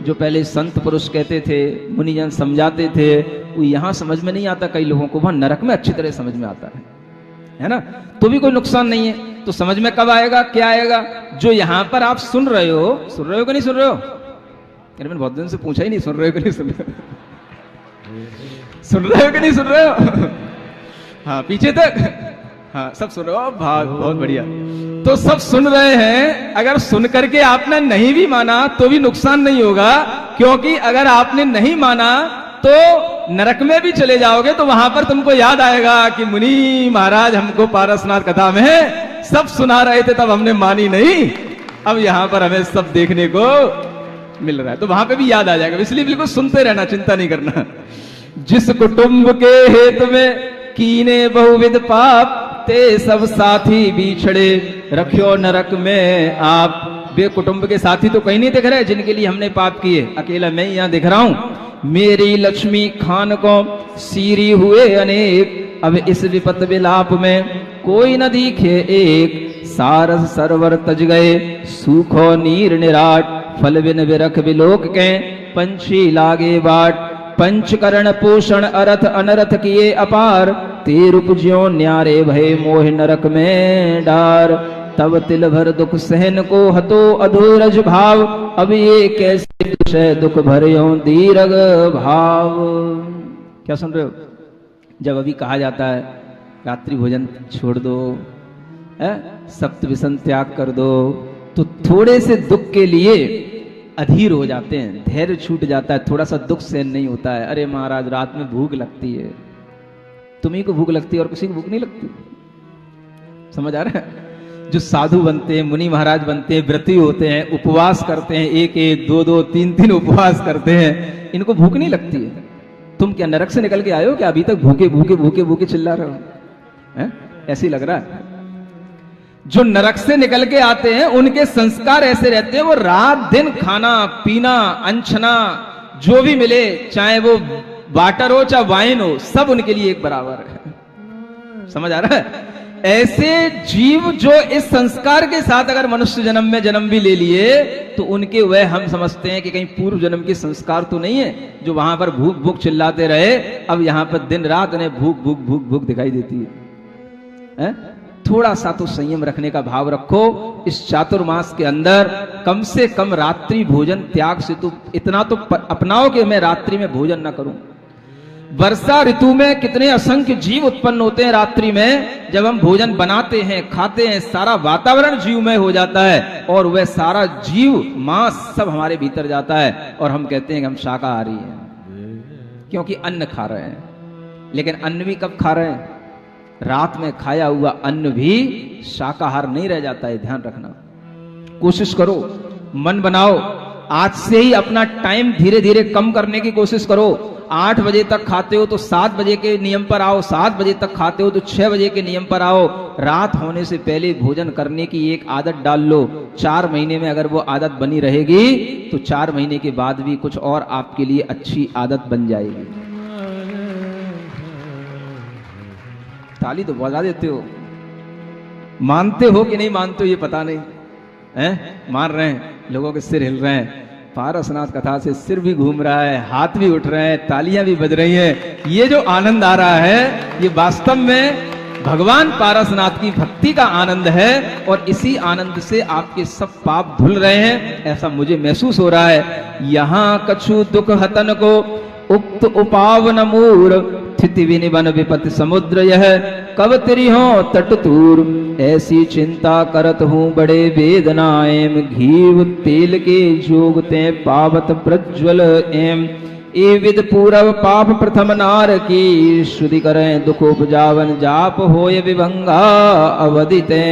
जो पहले संत पुरुष कहते थे, मुनिजन समझाते थे, वो यहां समझ में नहीं आता कई लोगों को, वहां नरक में अच्छी तरह समझ में आता है ना। तो भी कोई नुकसान नहीं है। तो समझ में कब आएगा, क्या आएगा। जो यहां पर आप सुन रहे हो कि नहीं सुन रहे हो। यार मैंने बहुत दिन से पूछा ही नहीं, सुन रहे हो कि नहीं सुन रहे हो, सुन रहे हो कि नहीं सुन रहे हो। हाँ पीछे तक, हाँ सब सुन रहे हो, बहुत बढ़िया। तो सब सुन रहे हैं। अगर सुन करके आपने नहीं भी माना तो भी नुकसान नहीं होगा, क्योंकि अगर आपने नहीं माना तो नरक में भी चले जाओगे तो वहां पर तुमको याद आएगा कि मुनि महाराज हमको पारसनाथ कथा में सब सुना रहे थे, तब हमने मानी नहीं, अब यहां पर हमें सब देखने को मिल रहा है। तो वहां पे भी याद आ जाएगा। इसलिए बिल्कुल सुनते रहना, चिंता नहीं करना। जिस कुटुंब के हेतु में कीने बहुविध पाप, ते सब साथी बिछड़े रखियो नरक में आप। वे कुटुंब के साथी तो कहीं नहीं दिख रहे जिनके लिए हमने पाप किए, अकेला मैं ही यहां दिख रहा हूं। मेरी लक्ष्मी खान को सीरी हुए अनेक, अब इस विपत विलाप में कोई न दिखे एक। सारस सरवर तज गए सूखो नीर निराट, फल बिन विरख विलोक के पंछी लागे बाट। पंचकरण पोषण अरथ अनरथ किए अपार, तेर उपज्यो न्यारे भय मोह नरक में डार। तब तिल भर दुख सहन को हतो अधूरज भाव, अब ये कैसे विषय दुख भरियो दीर्घ भाव। क्या सुन रहे हो। जब अभी कहा जाता है रात्रि भोजन छोड़ दो, सप्त व्यसन त्याग कर दो, तो थोड़े से दुख के लिए अधीर हो जाते हैं, धैर्य छूट जाता है, थोड़ा सा दुख सहन नहीं होता है। अरे महाराज रात में भूख लगती है, तुम्ही को भूख लगती है और किसी को भूख नहीं लगती। समझ आ रहा है। जो साधु बनते हैं, मुनि महाराज बनते हैं, व्रती होते हैं, उपवास करते हैं, एक एक दो दो तीन तीन उपवास करते हैं, इनको भूख नहीं लगती है। तुम क्या नरक से निकल के आए हो क्या, अभी तक भूखे भूखे भूखे भूखे चिल्ला रहे हो। ऐसे ही लग रहा है। जो नरक से निकल के आते हैं उनके संस्कार ऐसे रहते हैं, वो रात दिन खाना पीना अनछना जो भी मिले, चाहे वो वाटर हो चाहे वाइन हो, सब उनके लिए एक बराबर है। समझ आ रहा है। ऐसे जीव जो इस संस्कार के साथ अगर मनुष्य जन्म में जन्म भी ले लिए तो उनके वह हम समझते हैं कि कहीं पूर्व जन्म के संस्कार तो नहीं है, जो वहां पर भूख भूख चिल्लाते रहे, अब यहां पर दिन रात उन्हें भूख भूख भूख भूख दिखाई देती है। थोड़ा सा तो संयम रखने का भाव रखो। इस चातुर्मास के अंदर कम से कम रात्रि भोजन त्याग से तो इतना तो अपनाओ कि मैं रात्रि में भोजन ना करूं। वर्षा ऋतु में कितने असंख्य जीव उत्पन्न होते हैं रात्रि में, जब हम भोजन बनाते हैं खाते हैं, सारा वातावरण जीवमय हो जाता है और वह सारा जीव मांस सब हमारे भीतर जाता है और हम कहते हैं कि हम शाकाहारी हैं, क्योंकि अन्न खा रहे हैं। लेकिन अन्न भी कब खा रहे हैं, रात में खाया हुआ अन्न भी शाकाहार नहीं रह जाता है, ध्यान रखना। कोशिश करो, मन बनाओ, आज से ही अपना टाइम धीरे धीरे कम करने की कोशिश करो। 8 बजे तक खाते हो तो 7 बजे के नियम पर आओ, 7 बजे तक खाते हो तो 6 बजे के नियम पर आओ। रात होने से पहले भोजन करने की एक आदत डाल लो। 4 महीने में अगर वो आदत बनी रहेगी तो 4 महीने के बाद भी कुछ और आपके लिए अच्छी आदत बन जाएगी। ताली तो बजा देते हो, मानते हो कि नहीं मानते हो ये पता नहीं है। मान रहे हैं, लोगों के सिर हिल रहे हैं। पारसनाथ कथा से सिर भी घूम रहा है, हाथ भी उठ रहे हैं, तालियां भी बज रही हैं। ये जो आनंद आ रहा है ये वास्तव में भगवान पारसनाथ की भक्ति का आनंद है और इसी आनंद से आपके सब पाप धुल रहे हैं, ऐसा मुझे महसूस हो रहा है। यहाँ कछु दुख हतन को उक्त उपावन मूर स्थिति विनिवन विपत्ति समुद्र यह कब तेरी हो तट तूर। ऐसी चिंता करत हूँ बड़े वेदनाएम घीव तेल के जोगते पावत प्रज्वल एम। ए विद पूरव पाप प्रथम नार की शुद्धि करें दुख उपजावन जाप होय विभंगा अवदिते।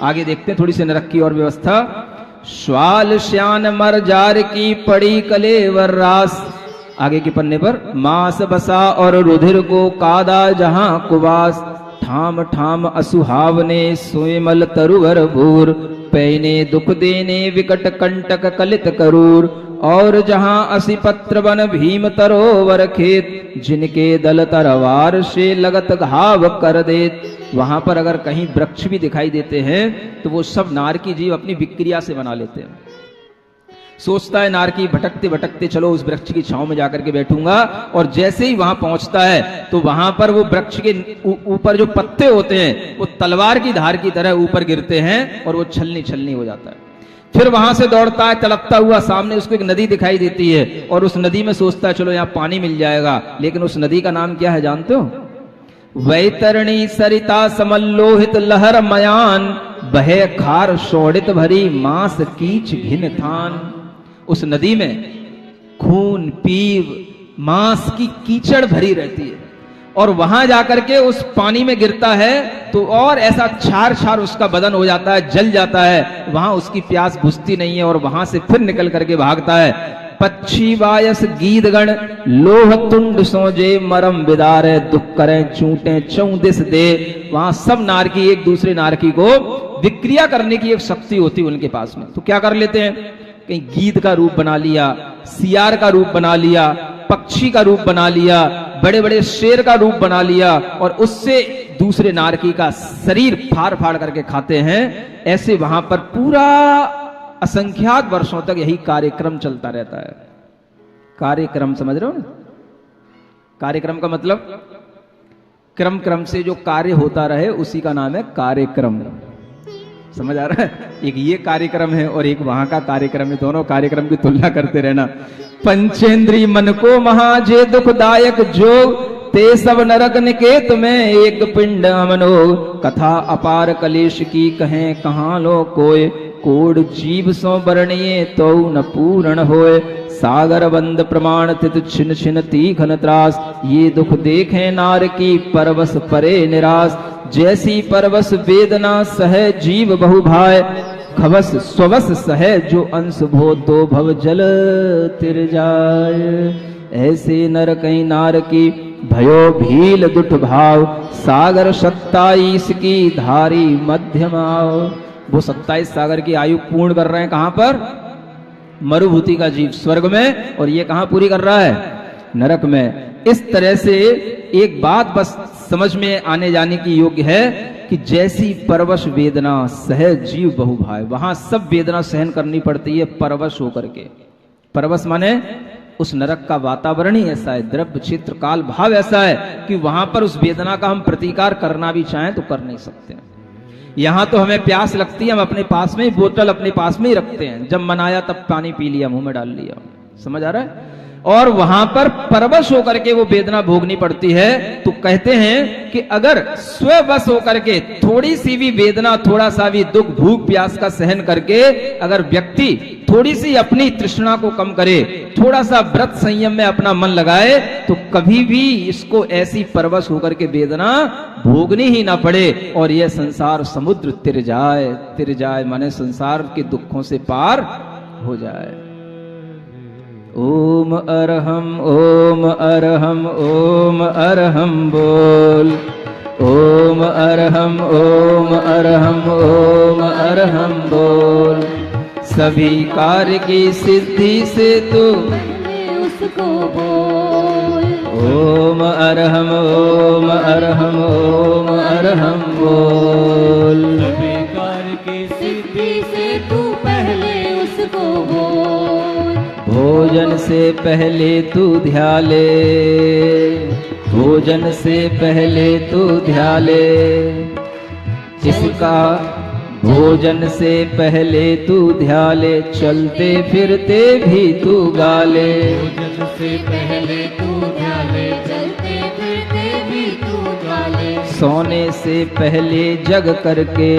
आगे देखते हैं थोड़ी सी नरक की और व्यवस्था। श्वाल श्यान मर जार की पड़ी कलेवर रास। आगे के पन्ने पर मांस बसा और रुधिर को कादा जहां कुवास। ठाम ठाम असुहावने सोयमल तरुवर भूर पैने दुख देने विकट कंटक कलित करूर। और जहां असी पत्र बन भीम तरोवर खेत जिनके दल तरवार से लगत घाव कर देत। वहां पर अगर कहीं वृक्ष भी दिखाई देते हैं तो वो सब नारकी जीव अपनी विक्रिया से बना लेते हैं। सोचता है नारकी भटकते भटकते चलो उस वृक्ष की छांव में जाकर के बैठूंगा, और जैसे ही वहां पहुंचता है तो वहां पर वो वृक्ष के ऊपर जो पत्ते होते हैं वो तलवार की धार की तरह ऊपर गिरते हैं और वो छलनी छलनी हो जाता है। फिर वहां से दौड़ता है तड़पता हुआ, सामने उसको एक नदी दिखाई देती है और उस नदी में सोचता है चलो यहाँ पानी मिल जाएगा, लेकिन उस नदी का नाम क्या है जानते हो? वैतरणी सरिता समल्लोहित लहर मयान बहे खार शोड़ित भरी मांस कीच घिन थान। उस नदी में खून पीव मांस की कीचड़ भरी रहती है और वहां जाकर के उस पानी में गिरता है तो और ऐसा छार छार उसका बदन हो जाता है, जल जाता है। वहां उसकी प्यास बुझती नहीं है और वहां से फिर निकल करके भागता है। पक्षी वायस गीदगण लोह तुंड सोजे मरम बिदारे दुख करें चूटे चौदिस दे। वहां सब नारकी एक दूसरे नारकी को विक्रिया करने की एक शक्ति होती है उनके पास में। तो क्या कर लेते हैं, कहीं गीद का रूप बना लिया, सियार का रूप बना लिया, पक्षी का रूप बना लिया, बड़े बड़े शेर का रूप बना लिया और उससे दूसरे नारकी का शरीर फाड़ फाड़ करके खाते हैं। ऐसे वहां पर पूरा असंख्यात वर्षों तक यही कार्यक्रम चलता रहता है। कार्यक्रम समझ रहे हो ना? कार्यक्रम का मतलब क्रम क्रम से जो कार्य होता रहे उसी का नाम है कार्यक्रम। समझ आ रहा है? एक ये कार्यक्रम है और एक वहां का कार्यक्रम है, दोनों कार्यक्रम की तुलना करते रहना। पंचेंद्री मन को महाजे दुखदायक जोग ते सब नरक निकेत में एक पिंड अमनो। कथा अपार कलेश की कहें कहाँ लो कोय कोड जीव सो वर्णिये तो न पूर्ण होए। सागर बंद प्रमाण तित छिन छिन तीखन त्रास ये दुख देखे नार की परवस परे निराश। जैसी परवस वेदना सह जीव बहु भाय खवस स्ववस सह जो अंश भो तो भव जल तिर जाय। ऐसे नर कई नार की भयो भील दुट भाव सागर 27 की धारी मध्यमाव। वो 27 सागर की आयु पूर्ण कर रहे हैं कहां पर? मरुभूति का जीव स्वर्ग में, और ये कहां पूरी कर रहा है? नरक में। इस तरह से एक बात बस समझ में आने जाने की योग्य है कि जैसी परवश वेदना सह जीव बहुभाय, वहां सब वेदना सहन करनी पड़ती है परवश होकर के। परवश माने उस नरक का वातावरण ही ऐसा है, द्रव्य क्षेत्र काल भाव ऐसा है कि वहां पर उस वेदना का हम प्रतिकार करना भी चाहें तो कर नहीं सकते। यहां तो हमें प्यास लगती है, हम अपने पास में ही बोतल अपने पास में ही रखते हैं, जब मन आया तब पानी पी लिया, मुंह में डाल लिया। समझ आ रहा है? और वहां पर परवश होकर के वो वेदना भोगनी पड़ती है। तो कहते हैं कि अगर स्ववश होकर के थोड़ी सी भी वेदना, थोड़ा सा भी दुख, भूख प्यास का सहन करके अगर व्यक्ति थोड़ी सी अपनी तृष्णा को कम करे, थोड़ा सा व्रत संयम में अपना मन लगाए, तो कभी भी इसको ऐसी परवश होकर के वेदना भोगनी ही ना पड़े और यह संसार समुद्र तिर जाए माने संसार के दुखों से पार हो जाए। ओम अरहम ओम अरहम ओम अरहम बोल। ओम अरहम ओम अरहम ओम अरहम बोल। सभी कार्य की सिद्धि से तू पहले उसको बोल। ओम अरहम ओम अरहम ओम अरहम बोल। सभी कार्य की सिद्धि से तू पहले उसको बोल। भोजन से पहले तू ध्याले, भोजन से पहले तू ध्याले, इसका भोजन से पहले तू ध्याले, चलते फिरते भी तू गाले। भोजन से पहले तू ध्याले, चलते फिरते भी तू गाले। सोने से पहले जग करके,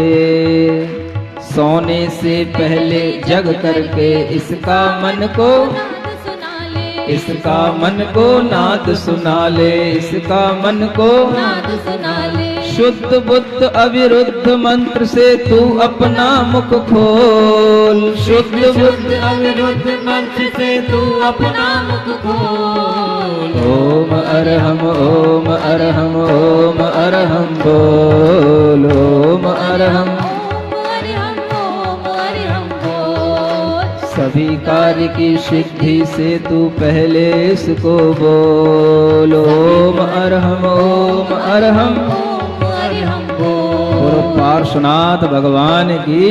सोने से पहले जग करके, इसका मन को नाद सुना ले, इसका मन को नाद सुना ले, इसका मन को नाद सुना ले। शुद्ध बुद्ध अविरुद्ध मंत्र से तू अपना मुख खोल। शुद्ध बुद्ध अविरुद्ध मंत्र से तू अपना मुख खोल। ओम अरहम ओम अरहम ओम अरहम बोल। ओम अरहम ओम अरहम बोल। सभी कार्य की सिद्धि से तू पहले इसको बोल। ओम अरहम ओम अरहम ओम अरहम बोल। और पार्श्वनाथ भगवान की